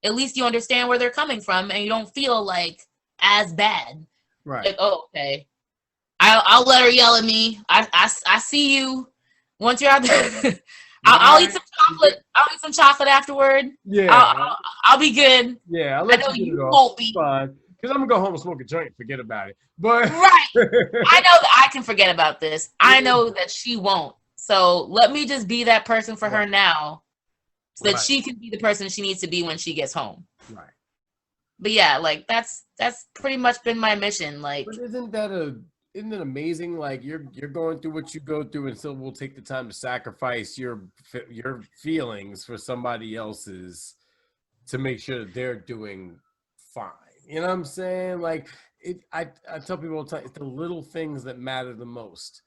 at least you understand where they're coming from, and you don't feel like as bad. Right. Like, oh, okay. I'll let her yell at me. I see you. Once you're out there, I'll eat some chocolate. I'll eat some chocolate afterward. Yeah. I'll be good. Yeah. I know you won't be. Because I'm going to go home and smoke a joint and forget about it. But right. I know that I can forget about this. I know that she won't. So let me just be that person for her now, so that she can be the person she needs to be when she gets home. Right. But yeah, like, that's pretty much been my mission. Like, but isn't it amazing? Like, you're going through what you go through, and still will take the time to sacrifice your feelings for somebody else's, to make sure that they're doing fine. You know what I'm saying? Like, I tell people all the time, it's the little things that matter the most.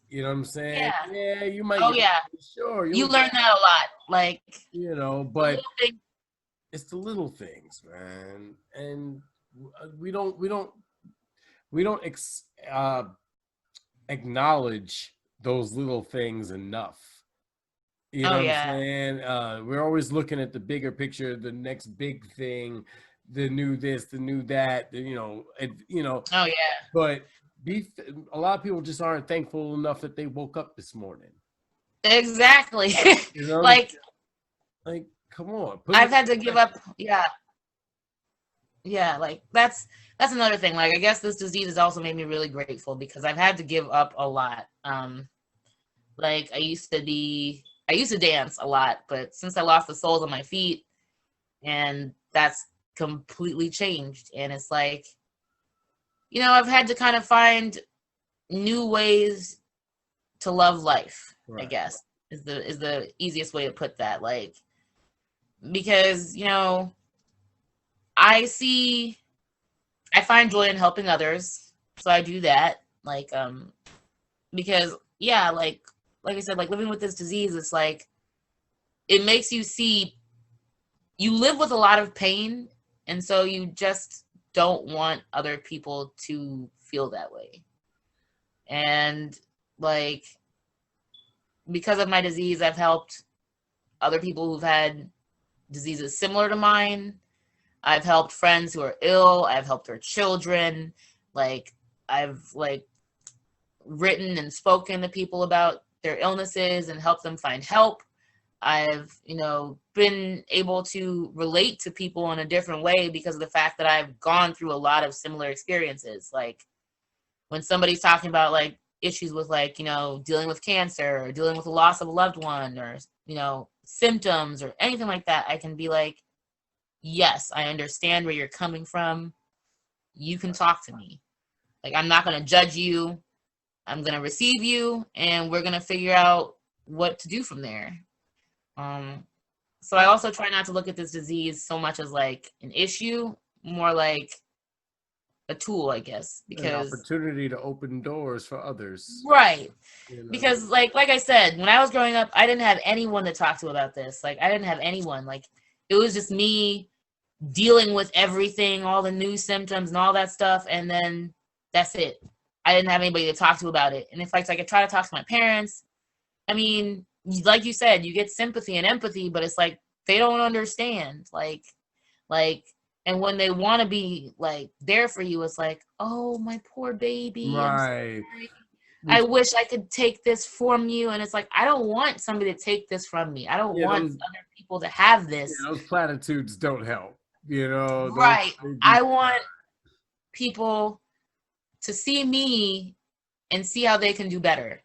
You know what I'm saying? Yeah, you might. Oh, yeah. Sure. You learn that a lot. Like, you know, but it's the little things, man. And we don't acknowledge those little things enough. You know what I'm saying? We're always looking at the bigger picture, the next big thing, the new this, the new that, you know. Oh yeah. But a lot of people just aren't thankful enough that they woke up this morning. Exactly. You know? like, come on. I've had to give up. Yeah. Yeah. Like, that's another thing. Like, I guess this disease has also made me really grateful, because I've had to give up a lot. Like, I used to dance a lot, but since I lost the soles on my feet, and that's completely changed. And it's like, you know, I've had to kind of find new ways to love life. I guess is the easiest way to put that. Like, because, you know, I find joy in helping others. So I do that. Like, because yeah, like I said, like living with this disease, it's like, it makes you see, you live with a lot of pain. And so you just don't want other people to feel that way. And like, because of my disease, I've helped other people who've had diseases similar to mine. I've helped friends who are ill. I've helped their children. Like, I've like written and spoken to people about their illnesses and helped them find help. I've, you know, been able to relate to people in a different way because of the fact that I've gone through a lot of similar experiences. Like, when somebody's talking about like issues with, like, you know, dealing with cancer or dealing with the loss of a loved one, or, you know, symptoms or anything like that, I can be like, yes, I understand where you're coming from. You can talk to me. Like, I'm not going to judge you. I'm going to receive you, and we're going to figure out what to do from there. So I also try not to look at this disease so much as like an issue, more like a tool, I guess, because an opportunity to open doors for others. Right. You know? Because like I said, when I was growing up, I didn't have anyone to talk to about this. Like, I didn't have anyone. Like, it was just me dealing with everything, all the new symptoms and all that stuff, and then that's it. I didn't have anybody to talk to about it. And if I could try to talk to my parents, I mean, like you said, you get sympathy and empathy, but it's like they don't understand. Like, and when they want to be like there for you, it's like, oh, my poor baby. Right. I wish I could take this from you. And it's like, I don't want somebody to take this from me. I don't want other people to have this. Yeah, those platitudes don't help, you know. Right. I want people to see me and see how they can do better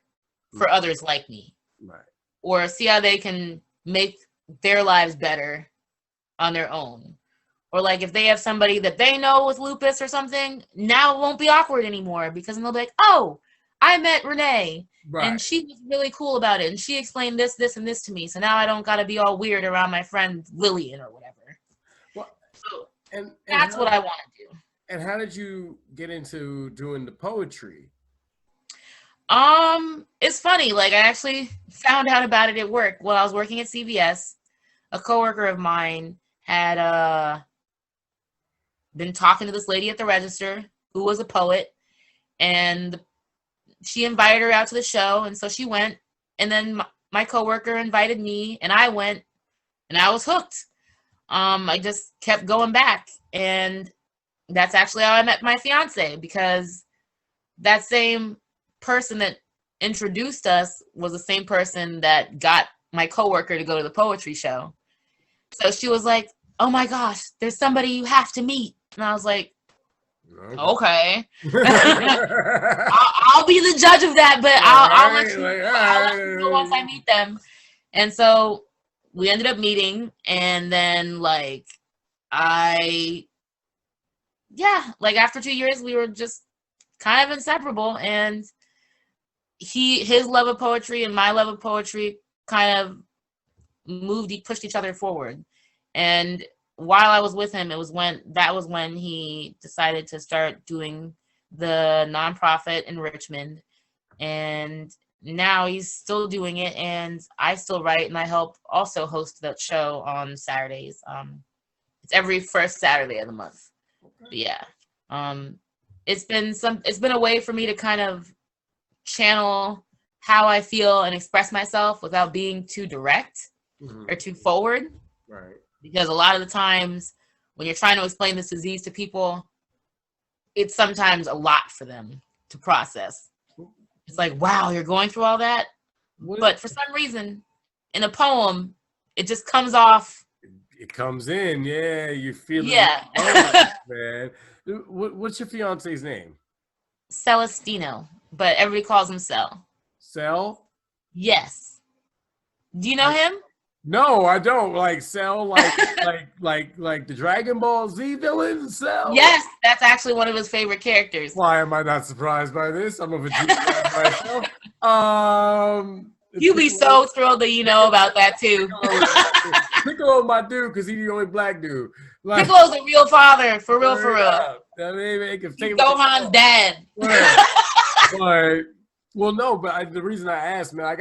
for others like me. Right. Or see how they can make their lives better on their own. Or like, if they have somebody that they know with lupus or something, now it won't be awkward anymore, because then they'll be like, oh, I met Renee, and she was really cool about it, and she explained this, this, and this to me. So now I don't got to be all weird around my friend Lillian or whatever. Well, so and that's what I want to do. And how did you get into doing the poetry? It's funny. Like, I actually found out about it at work while I was working at CVS. A coworker of mine had been talking to this lady at the register who was a poet, and she invited her out to the show, and so she went. And then my coworker invited me, and I went, and I was hooked. I just kept going back, and that's actually how I met my fiance, because that same person that introduced us was the same person that got my coworker to go to the poetry show. So she was like, oh my gosh, there's somebody you have to meet. And I was like, okay. I'll be the judge of that, but I'll let you know once I meet them. And so we ended up meeting, and then like after 2 years, we were just kind of inseparable, and his love of poetry and my love of poetry kind of pushed each other forward. And while I was with him, that was when he decided to start doing the nonprofit in Richmond, and now he's still doing it, and I still write, and I help also host that show on Saturdays. It's every first Saturday of the month. But yeah. It's been a way for me to kind of channel how I feel and express myself without being too direct or too forward. Right. Because a lot of the times when you're trying to explain this disease to people, it's sometimes a lot for them to process. It's like, wow, you're going through all that? But for some reason, in a poem, it just comes off. It comes in, yeah. You feel it, man. What's your fiance's name? Celestino, but everybody calls him Cel. Cel? Yes. Do you know him? No, I don't. Like Cell, like the Dragon Ball Z villain, Cell? Yes, that's actually one of his favorite characters. Why am I not surprised by this? I'm a Vegeta fan myself. You be so thrilled that you know about that too. Piccolo my dude, because he's the only black dude. Like, Piccolo's a real father, for real, for real. I mean, they can take He's Gohan's dad. But well, no, but the reason I asked, man, I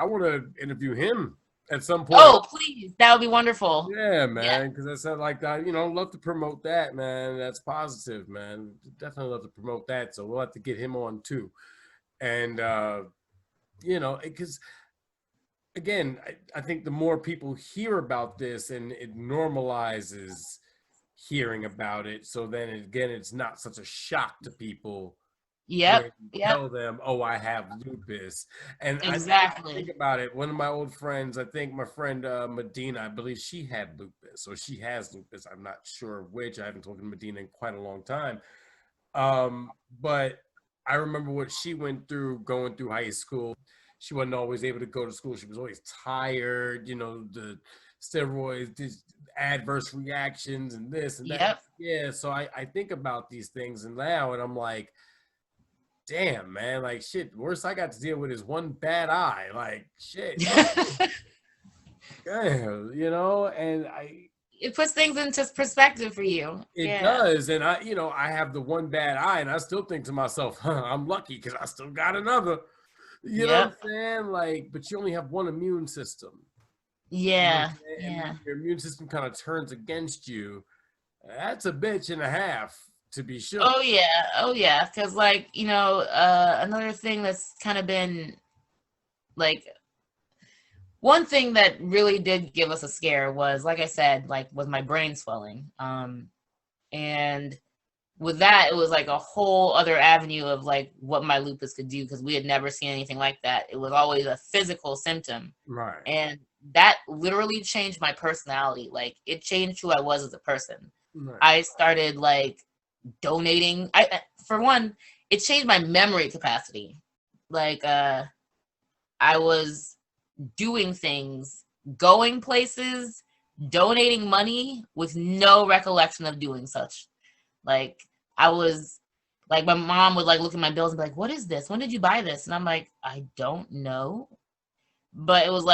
want to interview him at some point. Oh, please, that would be wonderful. Yeah, man, because I said like that, love to promote that, man. That's positive, man. Definitely love to promote that. So we'll have to get him on too, and because. Again, I think the more people hear about this and it normalizes hearing about it, so then again, it's not such a shock to people. Yep. Tell them, oh, I have lupus. And exactly. I think about it. One of my old friends, I think my friend Medina, I believe she had lupus, or she has lupus. I'm not sure which. I haven't talked to Medina in quite a long time. But I remember what she went through going through high school. She wasn't always able to go to school. She was always tired, the steroids, these adverse reactions and this and that. Yep. Yeah, so I think about these things and I'm like, damn, man, like, shit, worst I got to deal with is one bad eye. Like, shit. Damn, and it puts things into perspective for you. It does. And I have the one bad eye and I still think to myself, I'm lucky because I still got another. You know what I'm saying? Like, but you only have one immune system. Yeah. And your immune system kind of turns against you. That's a bitch and a half, to be sure. Oh yeah. Because another thing that's kind of been like, one thing that really did give us a scare was, like I said, with my brain swelling. And with that, it was like a whole other avenue of what my lupus could do, because we had never seen anything like that. It was always a physical symptom. Right. And that literally changed my personality. It changed who I was as a person. Right. I started donating. For one, it changed my memory capacity. I was doing things, going places, donating money with no recollection of doing such. I was my mom would look at my bills and be like, what is this? When did you buy this? And I'm like, I don't know. But it was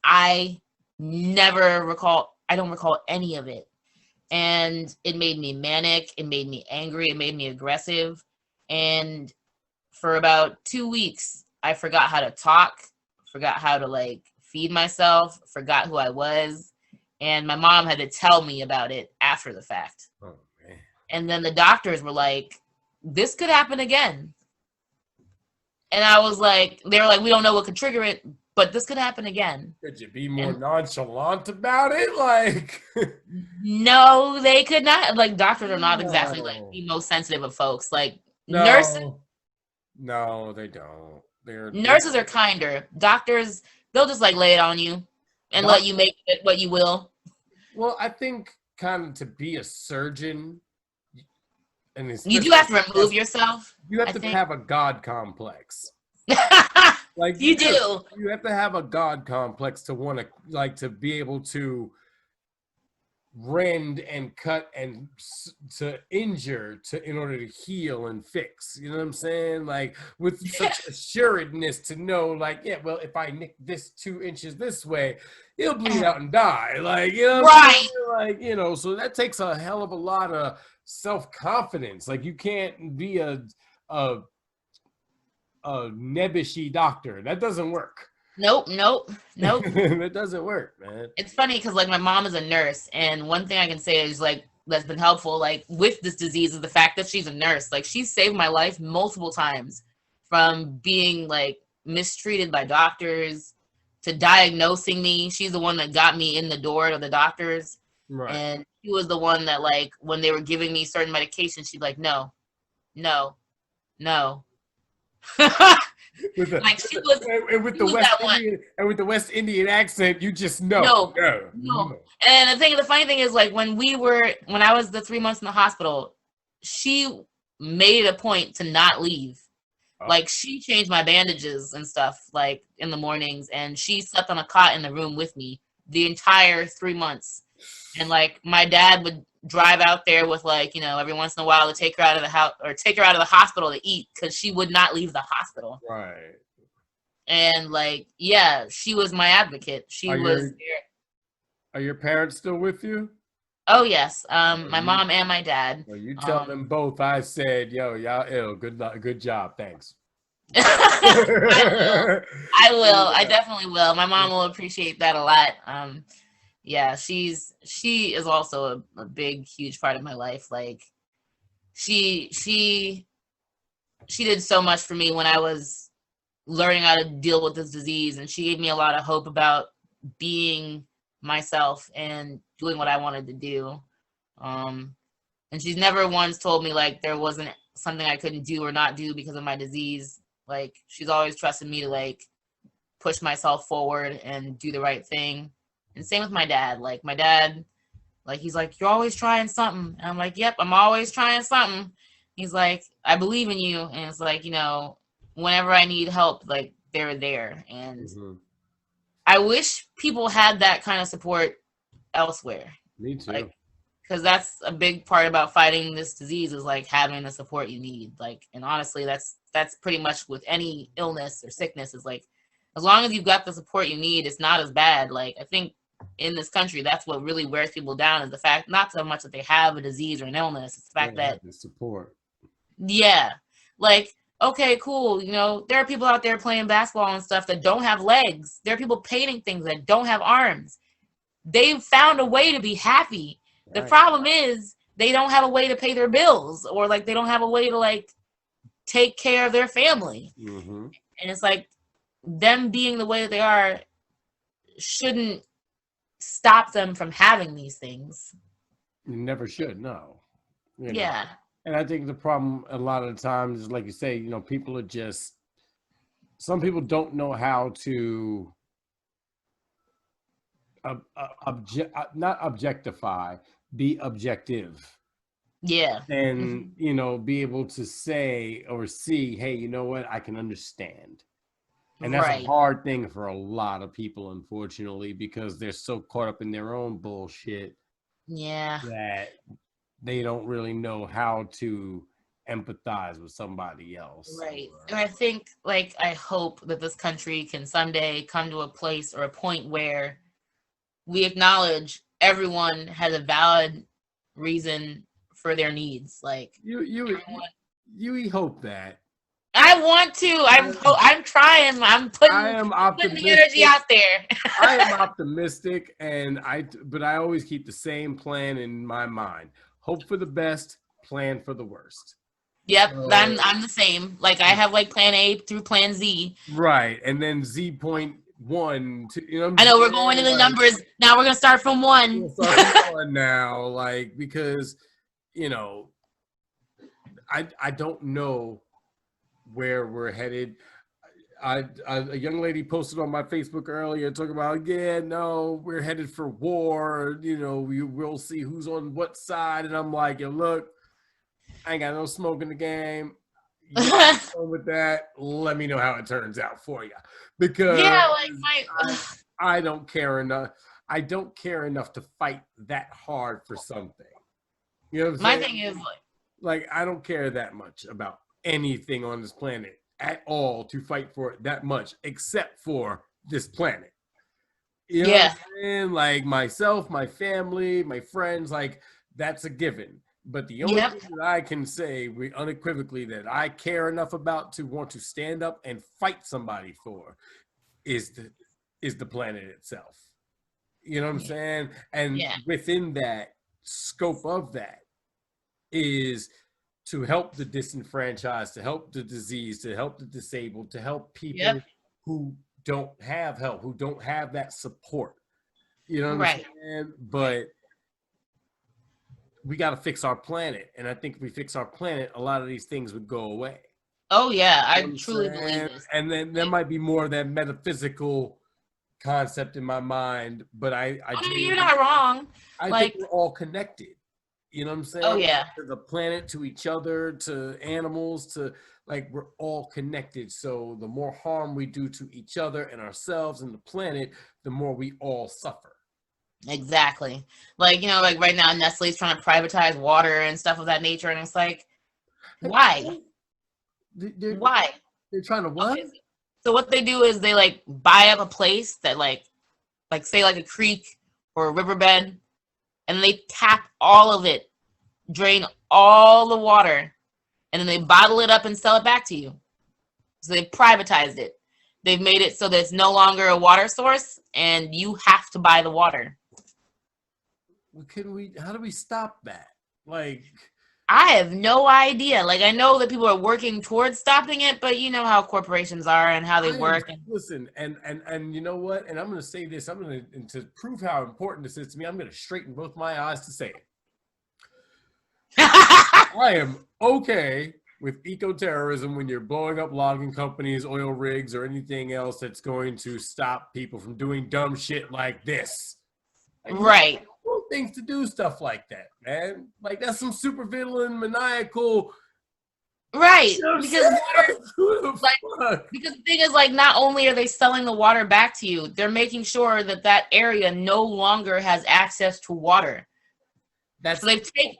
I don't recall any of it. And it made me manic. It made me angry. It made me aggressive. And for about 2 weeks, I forgot how to talk, forgot how to feed myself, forgot who I was. And my mom had to tell me about it after the fact. Oh, man. And then the doctors were like, this could happen again. And I was they were like, we don't know what could trigger it, but this could happen again. Could you be more nonchalant about it? No, they could not. Doctors are not exactly the most sensitive of folks. Nurses. No, they don't. Nurses are kinder. Doctors, they'll just lay it on you and let you make it what you will. Well, I think kind of to be a surgeon, and you do have to remove yourself. You have to have a God complex. You do. You have to have a God complex to want to be able to rend and cut and to injure in order to heal and fix. You know what I'm saying? With such assuredness to know, well, if I nick this 2 inches this way, he'll bleed out and die. Right. So that takes a hell of a lot of self-confidence. You can't be a nebbishy doctor. That doesn't work. Nope. That doesn't work, man. It's funny because my mom is a nurse, and one thing I can say is that's been helpful with this disease is the fact that she's a nurse. She saved my life multiple times, from being mistreated by doctors to diagnosing me. She's the one that got me in the door to the doctors. Right. And she was the one that when they were giving me certain medications, she'd no. With the West Indian accent, you just know. No. And the funny thing is, when I was the 3 months in the hospital, she made it a point to not leave. Oh. She changed my bandages and stuff in the mornings, and she slept on a cot in the room with me the entire 3 months. And my dad would drive out there with every once in a while to take her out of the house or take her out of the hospital to eat, because she would not leave the hospital. Right. And like, yeah, she was my advocate. She was there. Are your parents still with you? Oh yes, my mom and my dad. Well, you tell them both I said, yo, y'all ill. Good job. Thanks. I will. Yeah. I definitely will. My mom will appreciate that a lot. Yeah, she is also a big, huge part of my life. Like she did so much for me when I was learning how to deal with this disease, and she gave me a lot of hope about being myself and doing what I wanted to do. And she's never once told me like there wasn't something I couldn't do or not do because of my disease. Like she's always trusted me to like push myself forward and do the right thing. And same with my dad. Like my dad, like he's like, you're always trying something. And I'm like, yep, I'm always trying something. He's like, I believe in you. And it's like, you know, whenever I need help, like they're there. And I wish people had that kind of support elsewhere. Me too. Like, because that's a big part about fighting this disease is like having the support you need. Like, and honestly, that's pretty much with any illness or sickness is like, as long as you've got the support you need, it's not as bad. Like, I think in this country, that's what really wears people down is the fact, not so much that they have a disease or an illness, it's the fact that the support. Yeah. Like, okay, cool. You know, there are people out there playing basketball and stuff that don't have legs. There are people painting things that don't have arms. They've found a way to be happy. The problem is they don't have a way to pay their bills or like they don't have a way to like take care of their family. And it's like them being the way that they are shouldn't stop them from having these things. You never should, no. You know? Yeah. And I think the problem a lot of the times is like you say, you know, people are just, some people don't know how to not objectify, be objective. Yeah. And, you know, be able to say or see, hey, you know what, I can understand. And that's a hard thing for a lot of people, unfortunately, because they're so caught up in their own bullshit. Yeah. That they don't really know how to empathize with somebody else. Right. And I think, like, I hope that this country can someday come to a place or a point where we acknowledge everyone has a valid reason for their needs. Like, you hope that. I want to. I'm trying. I'm putting the energy out there. I am optimistic, but I always keep the same plan in my mind. Hope for the best, plan for the worst. Yep, I'm the same. Like I have like plan A through plan Z. Right, and then Z.1, you know. I know we're going into the numbers now. We're gonna start from 1. We'll start from 1 now, like because you know, I don't know where we're headed. A young lady posted on my Facebook earlier talking about, we're headed for war. You know, we'll see who's on what side. And I'm like, look, I ain't got no smoke in the game. You with that, let me know how it turns out for you. Because I don't care enough. I don't care enough to fight that hard for something. You know what I'm saying? My thing is like I don't care that much about anything on this planet at all to fight for it that much, except for this planet. You know what I'm saying? Like myself, my family, my friends, like that's a given. But the only thing that I can say unequivocally that I care enough about to want to stand up and fight somebody for is the planet itself. You know what I'm saying? And within that scope of that is to help the disenfranchised, to help the diseased, to help the disabled, to help people who don't have help, who don't have that support. You know what I'm saying? But we got to fix our planet. And I think if we fix our planet, a lot of these things would go away. Oh, yeah. I truly believe this. And then there might be more of that metaphysical concept in my mind. But you're not wrong. I think we're all connected. You know what I'm saying? Oh, yeah. To the planet, to each other, to animals, to like we're all connected. So the more harm we do to each other and ourselves and the planet, the more we all suffer. Exactly. Like, you know, like right now Nestle's trying to privatize water and stuff of that nature. And it's like, why? Why? They're trying to what? So what they do is they like buy up a place that like say like a creek or a riverbed, and they tap all of it, drain all the water, and then they bottle it up and sell it back to you. So they've privatized it. They've made it so that it's no longer a water source, and you have to buy the water. How do we stop that? Like, I have no idea. Like, I know that people are working towards stopping it, but you know how corporations are and how they work. Listen, and you know what? And I'm going to say this. To prove how important this is to me, I'm going to straighten both my eyes to say it. I am okay with eco-terrorism when you're blowing up logging companies, oil rigs, or anything else that's going to stop people from doing dumb shit like this. Like, right. Things to do stuff like that, man. Like, that's some super villain, maniacal. Right. Because because the thing is, like, not only are they selling the water back to you, they're making sure that that area no longer has access to water. That's so they've taken.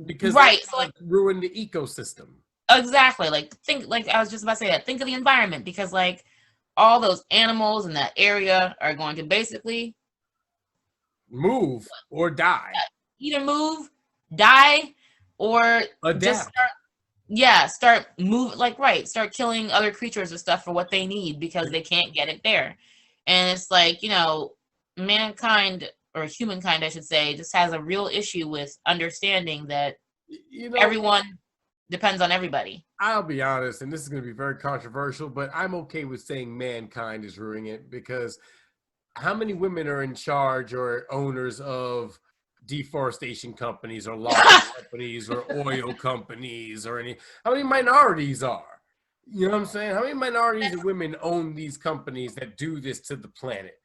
Because right, so like ruin the ecosystem. Exactly. Like I was just about to say that. Think of the environment, because like all those animals in that area are going to basically move or die. Either move, die, or adapt. Just start killing other creatures or stuff for what they need because they can't get it there. And it's like, mankind, or humankind, I should say, just has a real issue with understanding that everyone depends on everybody. I'll be honest, and this is going to be very controversial, but I'm okay with saying mankind is ruining it, because how many women are in charge or owners of deforestation companies or logging companies or oil companies or how many minorities are? You know what I'm saying? How many minorities of women own these companies that do this to the planet?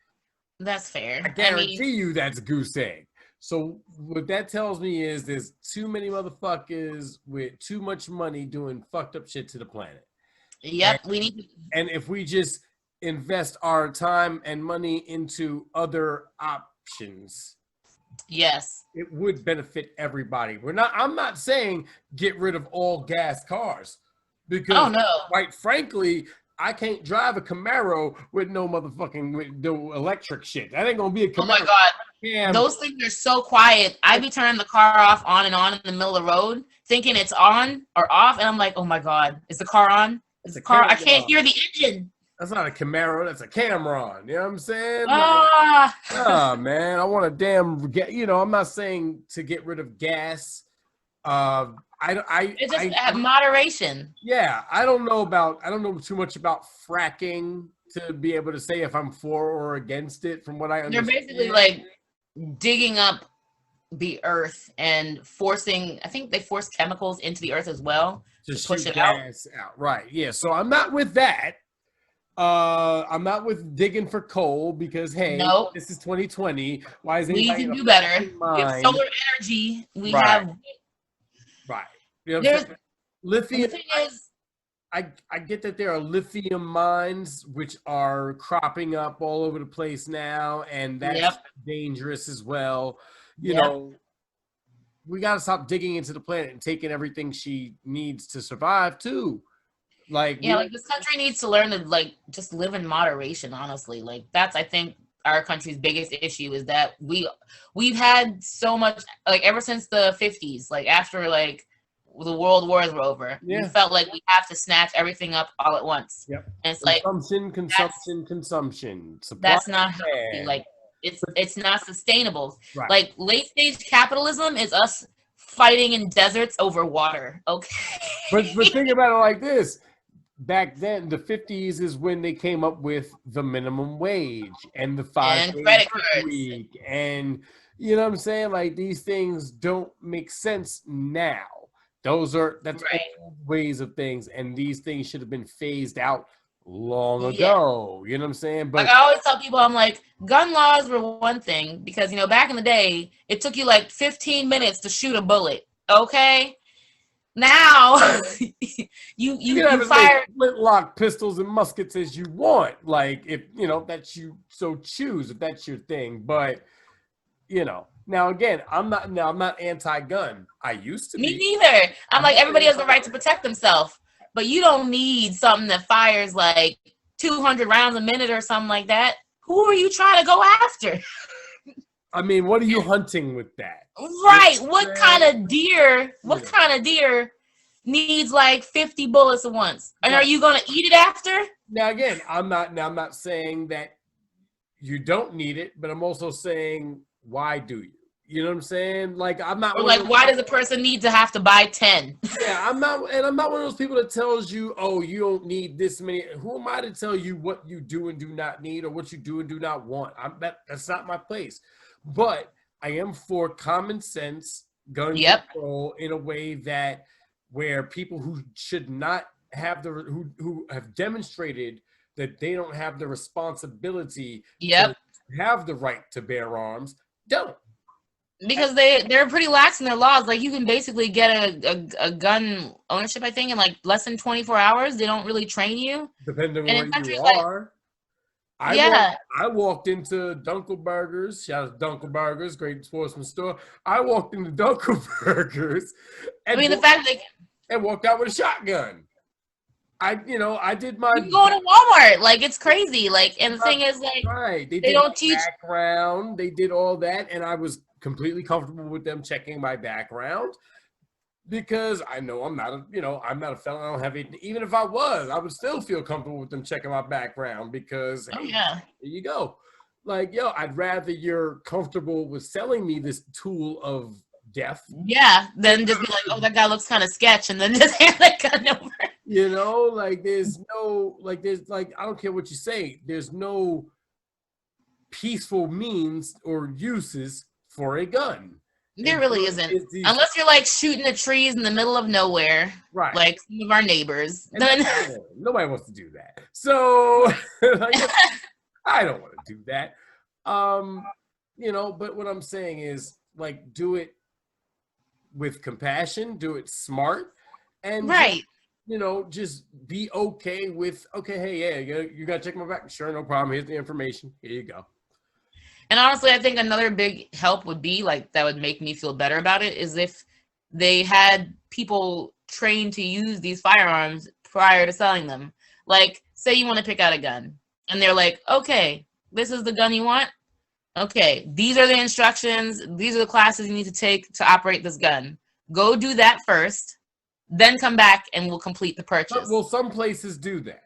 That's fair. I guarantee you that's goose egg. So what that tells me is there's too many motherfuckers with too much money doing fucked up shit to the planet. Yep, and if we just invest our time and money into other options, yes, it would benefit everybody. I'm not saying get rid of all gas cars, because quite frankly, I can't drive a Camaro with no electric shit. That ain't gonna be a Camaro. Oh my god, those things are so quiet. I be turning the car off on and on in the middle of the road, thinking it's on or off, and I'm like, oh my god, is the car on? Is the car? I can't hear the engine. That's not a Camaro. That's a Cameron. You know what I'm saying? Man, I want a I'm not saying to get rid of gas. It's just at moderation. Yeah, I don't know too much about fracking to be able to say if I'm for or against it. From what I understand, they're basically like digging up the earth and forcing. I think they force chemicals into the earth as well to push it out. Right? Yeah. So I'm not with that. I'm not with digging for coal, because this is 2020. Why is we can do better? We have solar energy. We have. Right. You know what I'm saying? Lithium. I get that there are lithium mines which are cropping up all over the place now, and that's dangerous as well. You know, we got to stop digging into the planet and taking everything she needs to survive too. Like this country needs to learn to just live in moderation. Honestly, that's, I think, our country's biggest issue is that we've had so much, ever since the 50s, after the world wars were over, we felt like we have to snatch everything up all at once. Yep. And it's consumption. That's not healthy. It's not sustainable. Right. Late stage capitalism is us fighting in deserts over water. Okay. But think about it like this. Back then, the 50s is when they came up with the minimum wage and the 5 days a week. And you know what I'm saying? These things don't make sense now. That's old ways of things. And these things should have been phased out long ago. You know what I'm saying? But I always tell people, I'm like, gun laws were one thing because, back in the day, it took you 15 minutes to shoot a bullet. Okay. Now you fire flintlock pistols and muskets as you want, if that you so choose, if that's your thing. But now again, I'm not anti-gun. I used to be. Me neither. I'm everybody has the right to protect themselves, but you don't need something that fires 200 rounds a minute or something like that, who are you trying to go after? I mean, what are you hunting with that? Right. What kind of deer needs like 50 bullets at once? And are you going to eat it after? Now, again, I'm not saying that you don't need it, but I'm also saying, why do you? You know what I'm saying? Like, I'm not. Or like, why does a person need to have to buy 10? Yeah, I'm not one of those people that tells you, oh, you don't need this many. Who am I to tell you what you do and do not need, or what you do and do not want? That's not my place. But I am for common sense gun control in a way that where people who should not have who have demonstrated that they don't have the responsibility to have the right to bear arms don't. Because they're pretty lax in their laws. Like, you can basically get a gun ownership, I think, in like less than 24 hours. They don't really train you. Depending on where you are. I walked into Dunkelberger's. Shout out to Dunkelberger's, great sportsman store. I walked into Dunkelberger's and walked out with a shotgun. I did my. You go to Walmart, like, it's crazy. Like, and the thing is, like, right. They don't teach background. They did all that, and I was completely comfortable with them checking my background because I know I'm not a felon. I don't have it. Even if I was, I would still feel comfortable with them checking my background because there you go. Like, I'd rather you're comfortable with selling me this tool of death. Yeah, then just be like, oh, that guy looks kind of sketch, and then just hand that gun over. I don't care what you say. There's no peaceful means or uses for a gun. There really isn't. Unless you're like shooting the trees in the middle of nowhere, right? Like some of our neighbors. Then nobody wants to do that. So I don't want to do that. But what I'm saying is, like, do it with compassion, do it smart, and just be okay with, hey, you gotta check my back. Sure, no problem. Here's the information. Here you go. And honestly, I think another big help would be, like, that would make me feel better about it, is if they had people trained to use these firearms prior to selling them. Like, say you want to pick out a gun, and they're like, okay, this is the gun you want? Okay, these are the instructions. These are the classes you need to take to operate this gun. Go do that first, then come back and we'll complete the purchase. Well, some places do that.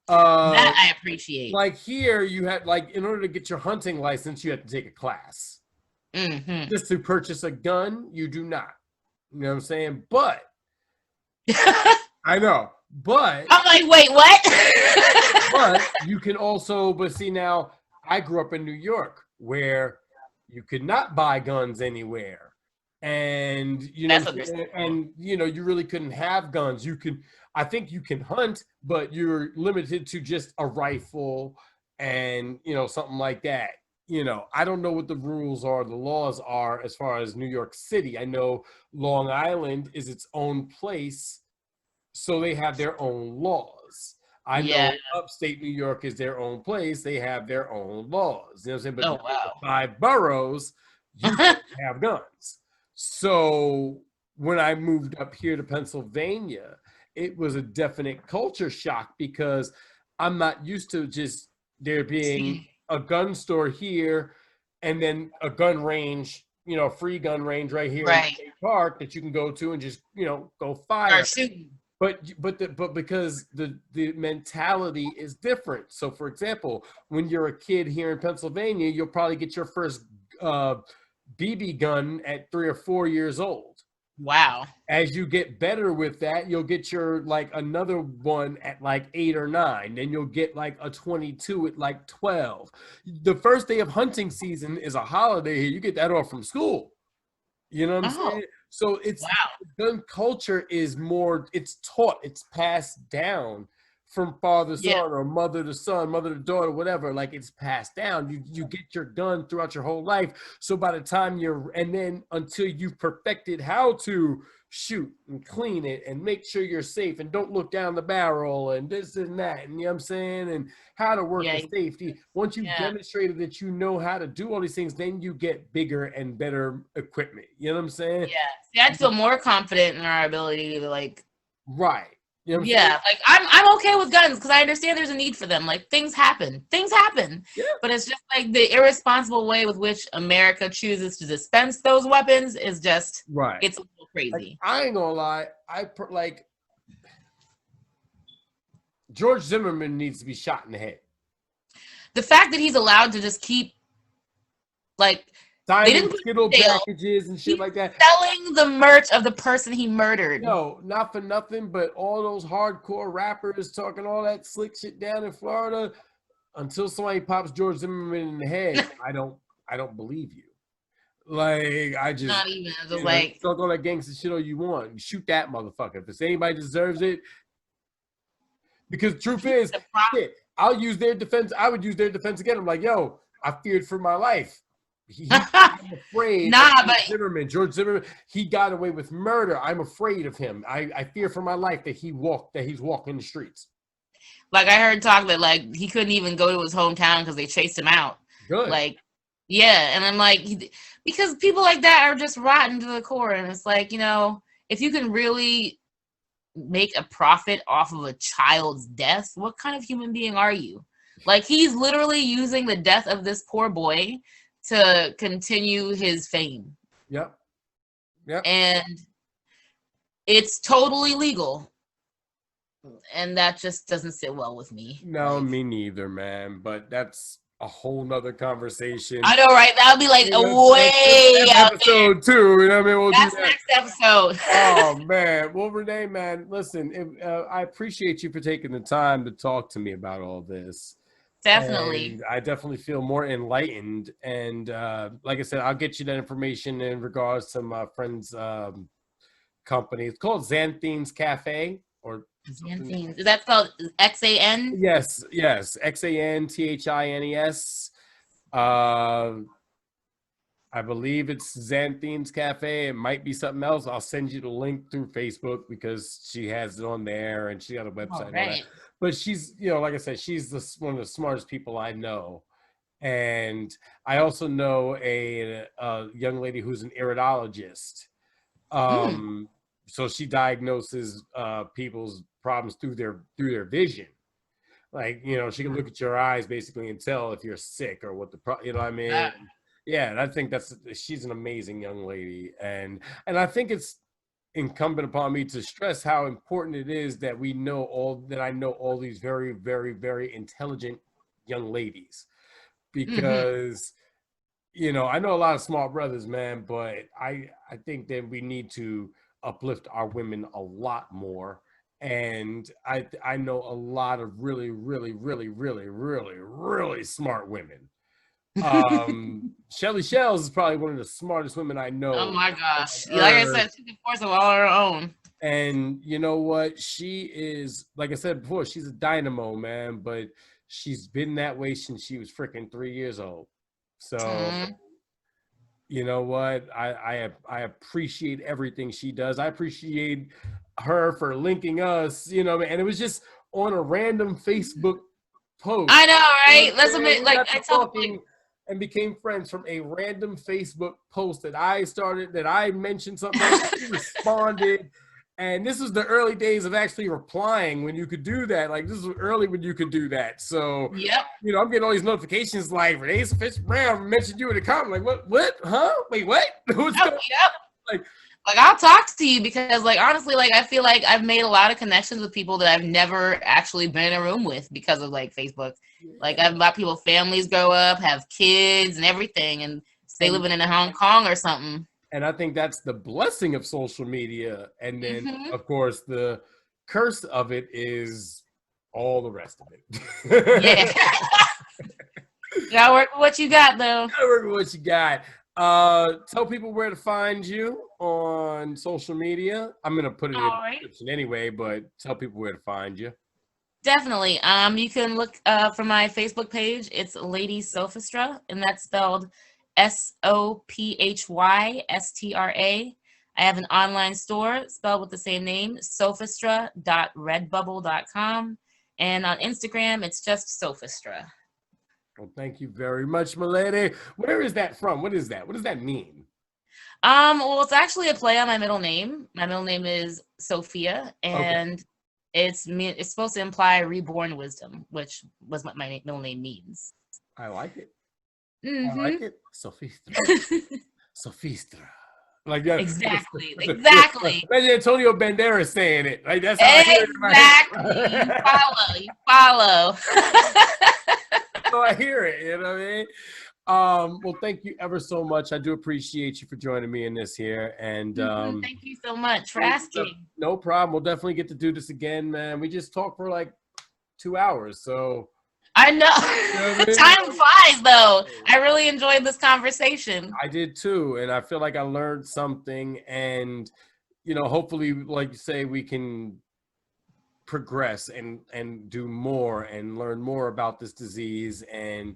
That I appreciate. Like here, you had, like, in order to get your hunting license, you have to take a class. Mm-hmm. Just to purchase a gun, you do not. You know what I'm saying? But I know. But I'm like, wait, what? But you can also. But see, now I grew up in New York, where you could not buy guns anywhere, and you really couldn't have guns. I think you can hunt, but you're limited to just a rifle and, something like that. I don't know what the rules are, the laws are as far as New York City. I know Long Island is its own place, so they have their own laws. I know upstate New York is their own place. They have their own laws. You know what I'm saying? But the 5 boroughs, you can't have guns. So when I moved up here to Pennsylvania, it was a definite culture shock because I'm not used to just there being a gun store here and then a gun range, free gun range right here in State Park that you can go to and just, go fire. But because the mentality is different. So, for example, when you're a kid here in Pennsylvania, you'll probably get your first BB gun at 3 or 4 years old. Wow. As you get better with that, you'll get your, like, another one at like 8 or 9. Then you'll get like a 22 at like 12. The first day of hunting season is a holiday here. You get that off from school. You know what I'm saying? So gun culture is more, it's taught, it's passed down from father to son or mother to son, mother to daughter, whatever. Like, it's passed down. You get your gun throughout your whole life. So by the time and then until you've perfected how to shoot and clean it and make sure you're safe and don't look down the barrel and this and that, and you know what I'm saying, and how to work with safety. Once you've demonstrated that you know how to do all these things, then you get bigger and better equipment. You know what I'm saying? Yeah. See, I'd feel more confident in our ability to, like, right. You know what I'm Yeah, saying? like I'm okay with guns because I understand there's a need for them. Like things happen, Yeah. but it's just like the irresponsible way with which America chooses to dispense those weapons is just Right. it's a little Like, crazy. I ain't gonna lie. Like George Zimmerman needs to be shot in the head. The fact that he's allowed to just keep like they didn't Diamond put him Skittle in jail. packages and shit He's like that. selling the merch of the person he murdered. Yo, not for nothing, but all those hardcore rappers talking all that slick shit down in Florida, until somebody pops George Zimmerman in the head, I don't believe you. Like, I just, Not even just you like talk all that gangster shit all you want. Shoot that motherfucker. If it's anybody deserves it, because the truth is, shit, I'll use their defense. I would use their defense again. I'm like, yo, I feared for my life. I'm afraid of George Zimmerman, he got away with murder. I'm afraid of him. I fear for my life that he's walking the streets. Like I heard talk that like he couldn't even go to his hometown because they chased him out. Good. Like, yeah, and I'm like, because people like that are just rotten to the core, and it's like, you know, if you can really make a profit off of a child's death, what kind of human being are you? Like he's literally using the death of this poor boy to continue his fame. Yep. And it's totally legal. And that just doesn't sit well with me. No, me neither, man. But that's a whole nother conversation. I know, right? That would be like way out episode there. 2. You know what I mean? We'll That's do that next episode. Oh man. Well, Renee, man, listen, I appreciate you for taking the time to talk to me about all this. Definitely. And I definitely feel more enlightened. And like I said, I'll get you that information in regards to my friend's company. It's called Xanthene's Cafe. Or Xanthene's. Is that spelled X-A-N? Yes. Xanthines. I believe it's Xanthene's Cafe. It might be something else. I'll send you the link through Facebook because she has it on there and she got a website. All right. But she's, you know, like I said, she's one of the smartest people I know. And I also know a young lady who's an iridologist. So she diagnoses people's problems through their vision. Like, you know, she can look at your eyes basically and tell if you're sick or what you know what I mean? Yeah, and I think she's an amazing young lady. And I think it's incumbent upon me to stress how important it is that I know all these very, very, very intelligent young ladies, because you know, I know a lot of smart brothers, man, but I think that we need to uplift our women a lot more. And I know a lot of really, really, really, really, really, really smart women. Shelly Shells is probably one of the smartest women I know. Oh my gosh. Like I said, she's a force of all her own. And you know what? She is, like I said before, she's a dynamo, man, but she's been that way since she was freaking 3 years old. So, you know what? I appreciate everything she does. I appreciate her for linking us, you know, and it was just on a random Facebook post. I know, right? Let's admit, like I told you. And became friends from a random Facebook post that I mentioned something, she responded. And this was the early days of actually replying when you could do that. Like, this was early when you could do that. So, you know, I'm getting all these notifications like, Renee Sophystra Browne mentioned you in the comment. Like, what? Huh? Wait, what? What's going on? Like, I'll talk to you because, like, honestly, like, I feel like I've made a lot of connections with people that I've never actually been in a room with because of, like, Facebook. Like, I've got people, families grow up, have kids and everything, and stay living in Hong Kong or something. And I think that's the blessing of social media. And then, of course, the curse of it is all the rest of it. Yeah. You gotta work with what you got, though. Gotta work with what you got. Tell people where to find you on social media. I'm gonna put it in the description anyway, but tell people where to find you. Definitely. You can look for my Facebook page. It's Lady Sophystra, and that's spelled Sophystra. I have an online store spelled with the same name, sophystra.redbubble.com, and on Instagram, it's just Sophystra. Well, thank you very much, my lady. Where is that from? What is that? What does that mean? Well, it's actually a play on my middle name. My middle name is Sophia, and it's supposed to imply reborn wisdom, which was what my middle name means. I like it. Mm-hmm. I like it. Sophystra. Sophystra. Like that. Exactly. Exactly. Imagine Antonio Banderas saying it. Like that's how I hear it in my head. Exactly. You follow. So I hear it, you know what I mean? Well, thank you ever so much. I do appreciate you for joining me in this here. And thank you so much for asking. No problem. We'll definitely get to do this again, man. We just talked for like 2 hours, so I know. Time flies, though. I really enjoyed this conversation. I did too, and I feel like I learned something. And hopefully, like you say, we can progress and do more and learn more about this disease. And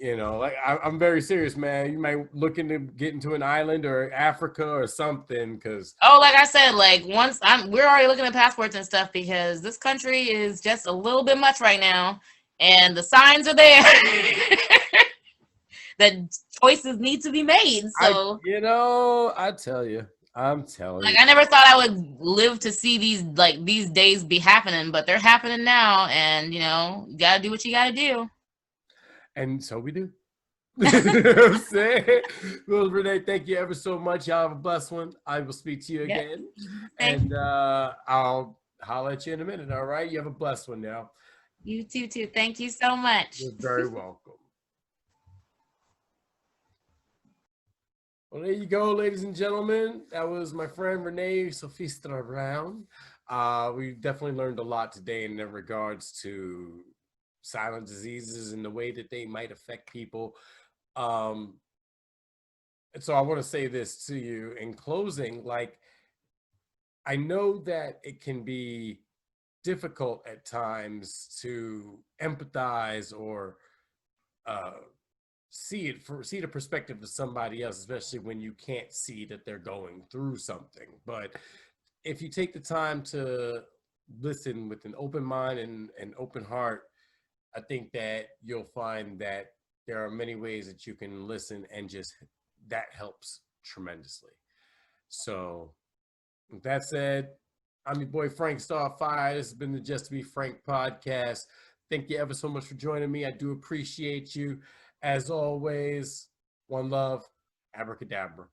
like I'm very serious, man. You might look into get into an island or Africa or something, because like I said, like we're already looking at passports and stuff, because this country is just a little bit much right now, and the signs are there that choices need to be made. So I'm telling you. Like, I never thought I would live to see these days be happening, but they're happening now, and you gotta do what you gotta do. And so we do. You know what I'm saying? Well, Renee, thank you ever so much. Y'all have a blessed one. I will speak to you again. And I'll holler at you in a minute, all right? You have a blessed one now. You too. Thank you so much. You're very welcome. Well, there you go, ladies and gentlemen. That was my friend Renee Sophystra Browne. We definitely learned a lot today in regards to silent diseases and the way that they might affect people. And so I want to say this to you in closing. Like, I know that it can be difficult at times to empathize or see the perspective of somebody else, especially when you can't see that they're going through something. But if you take the time to listen with an open mind and an open heart, I think that you'll find that there are many ways that you can listen, and just that helps tremendously. So with that said, I'm your boy Frank Starfire. This has been the Just to Be Frank podcast. Thank you ever so much for joining me. I do appreciate you. As always, one love, abracadabra.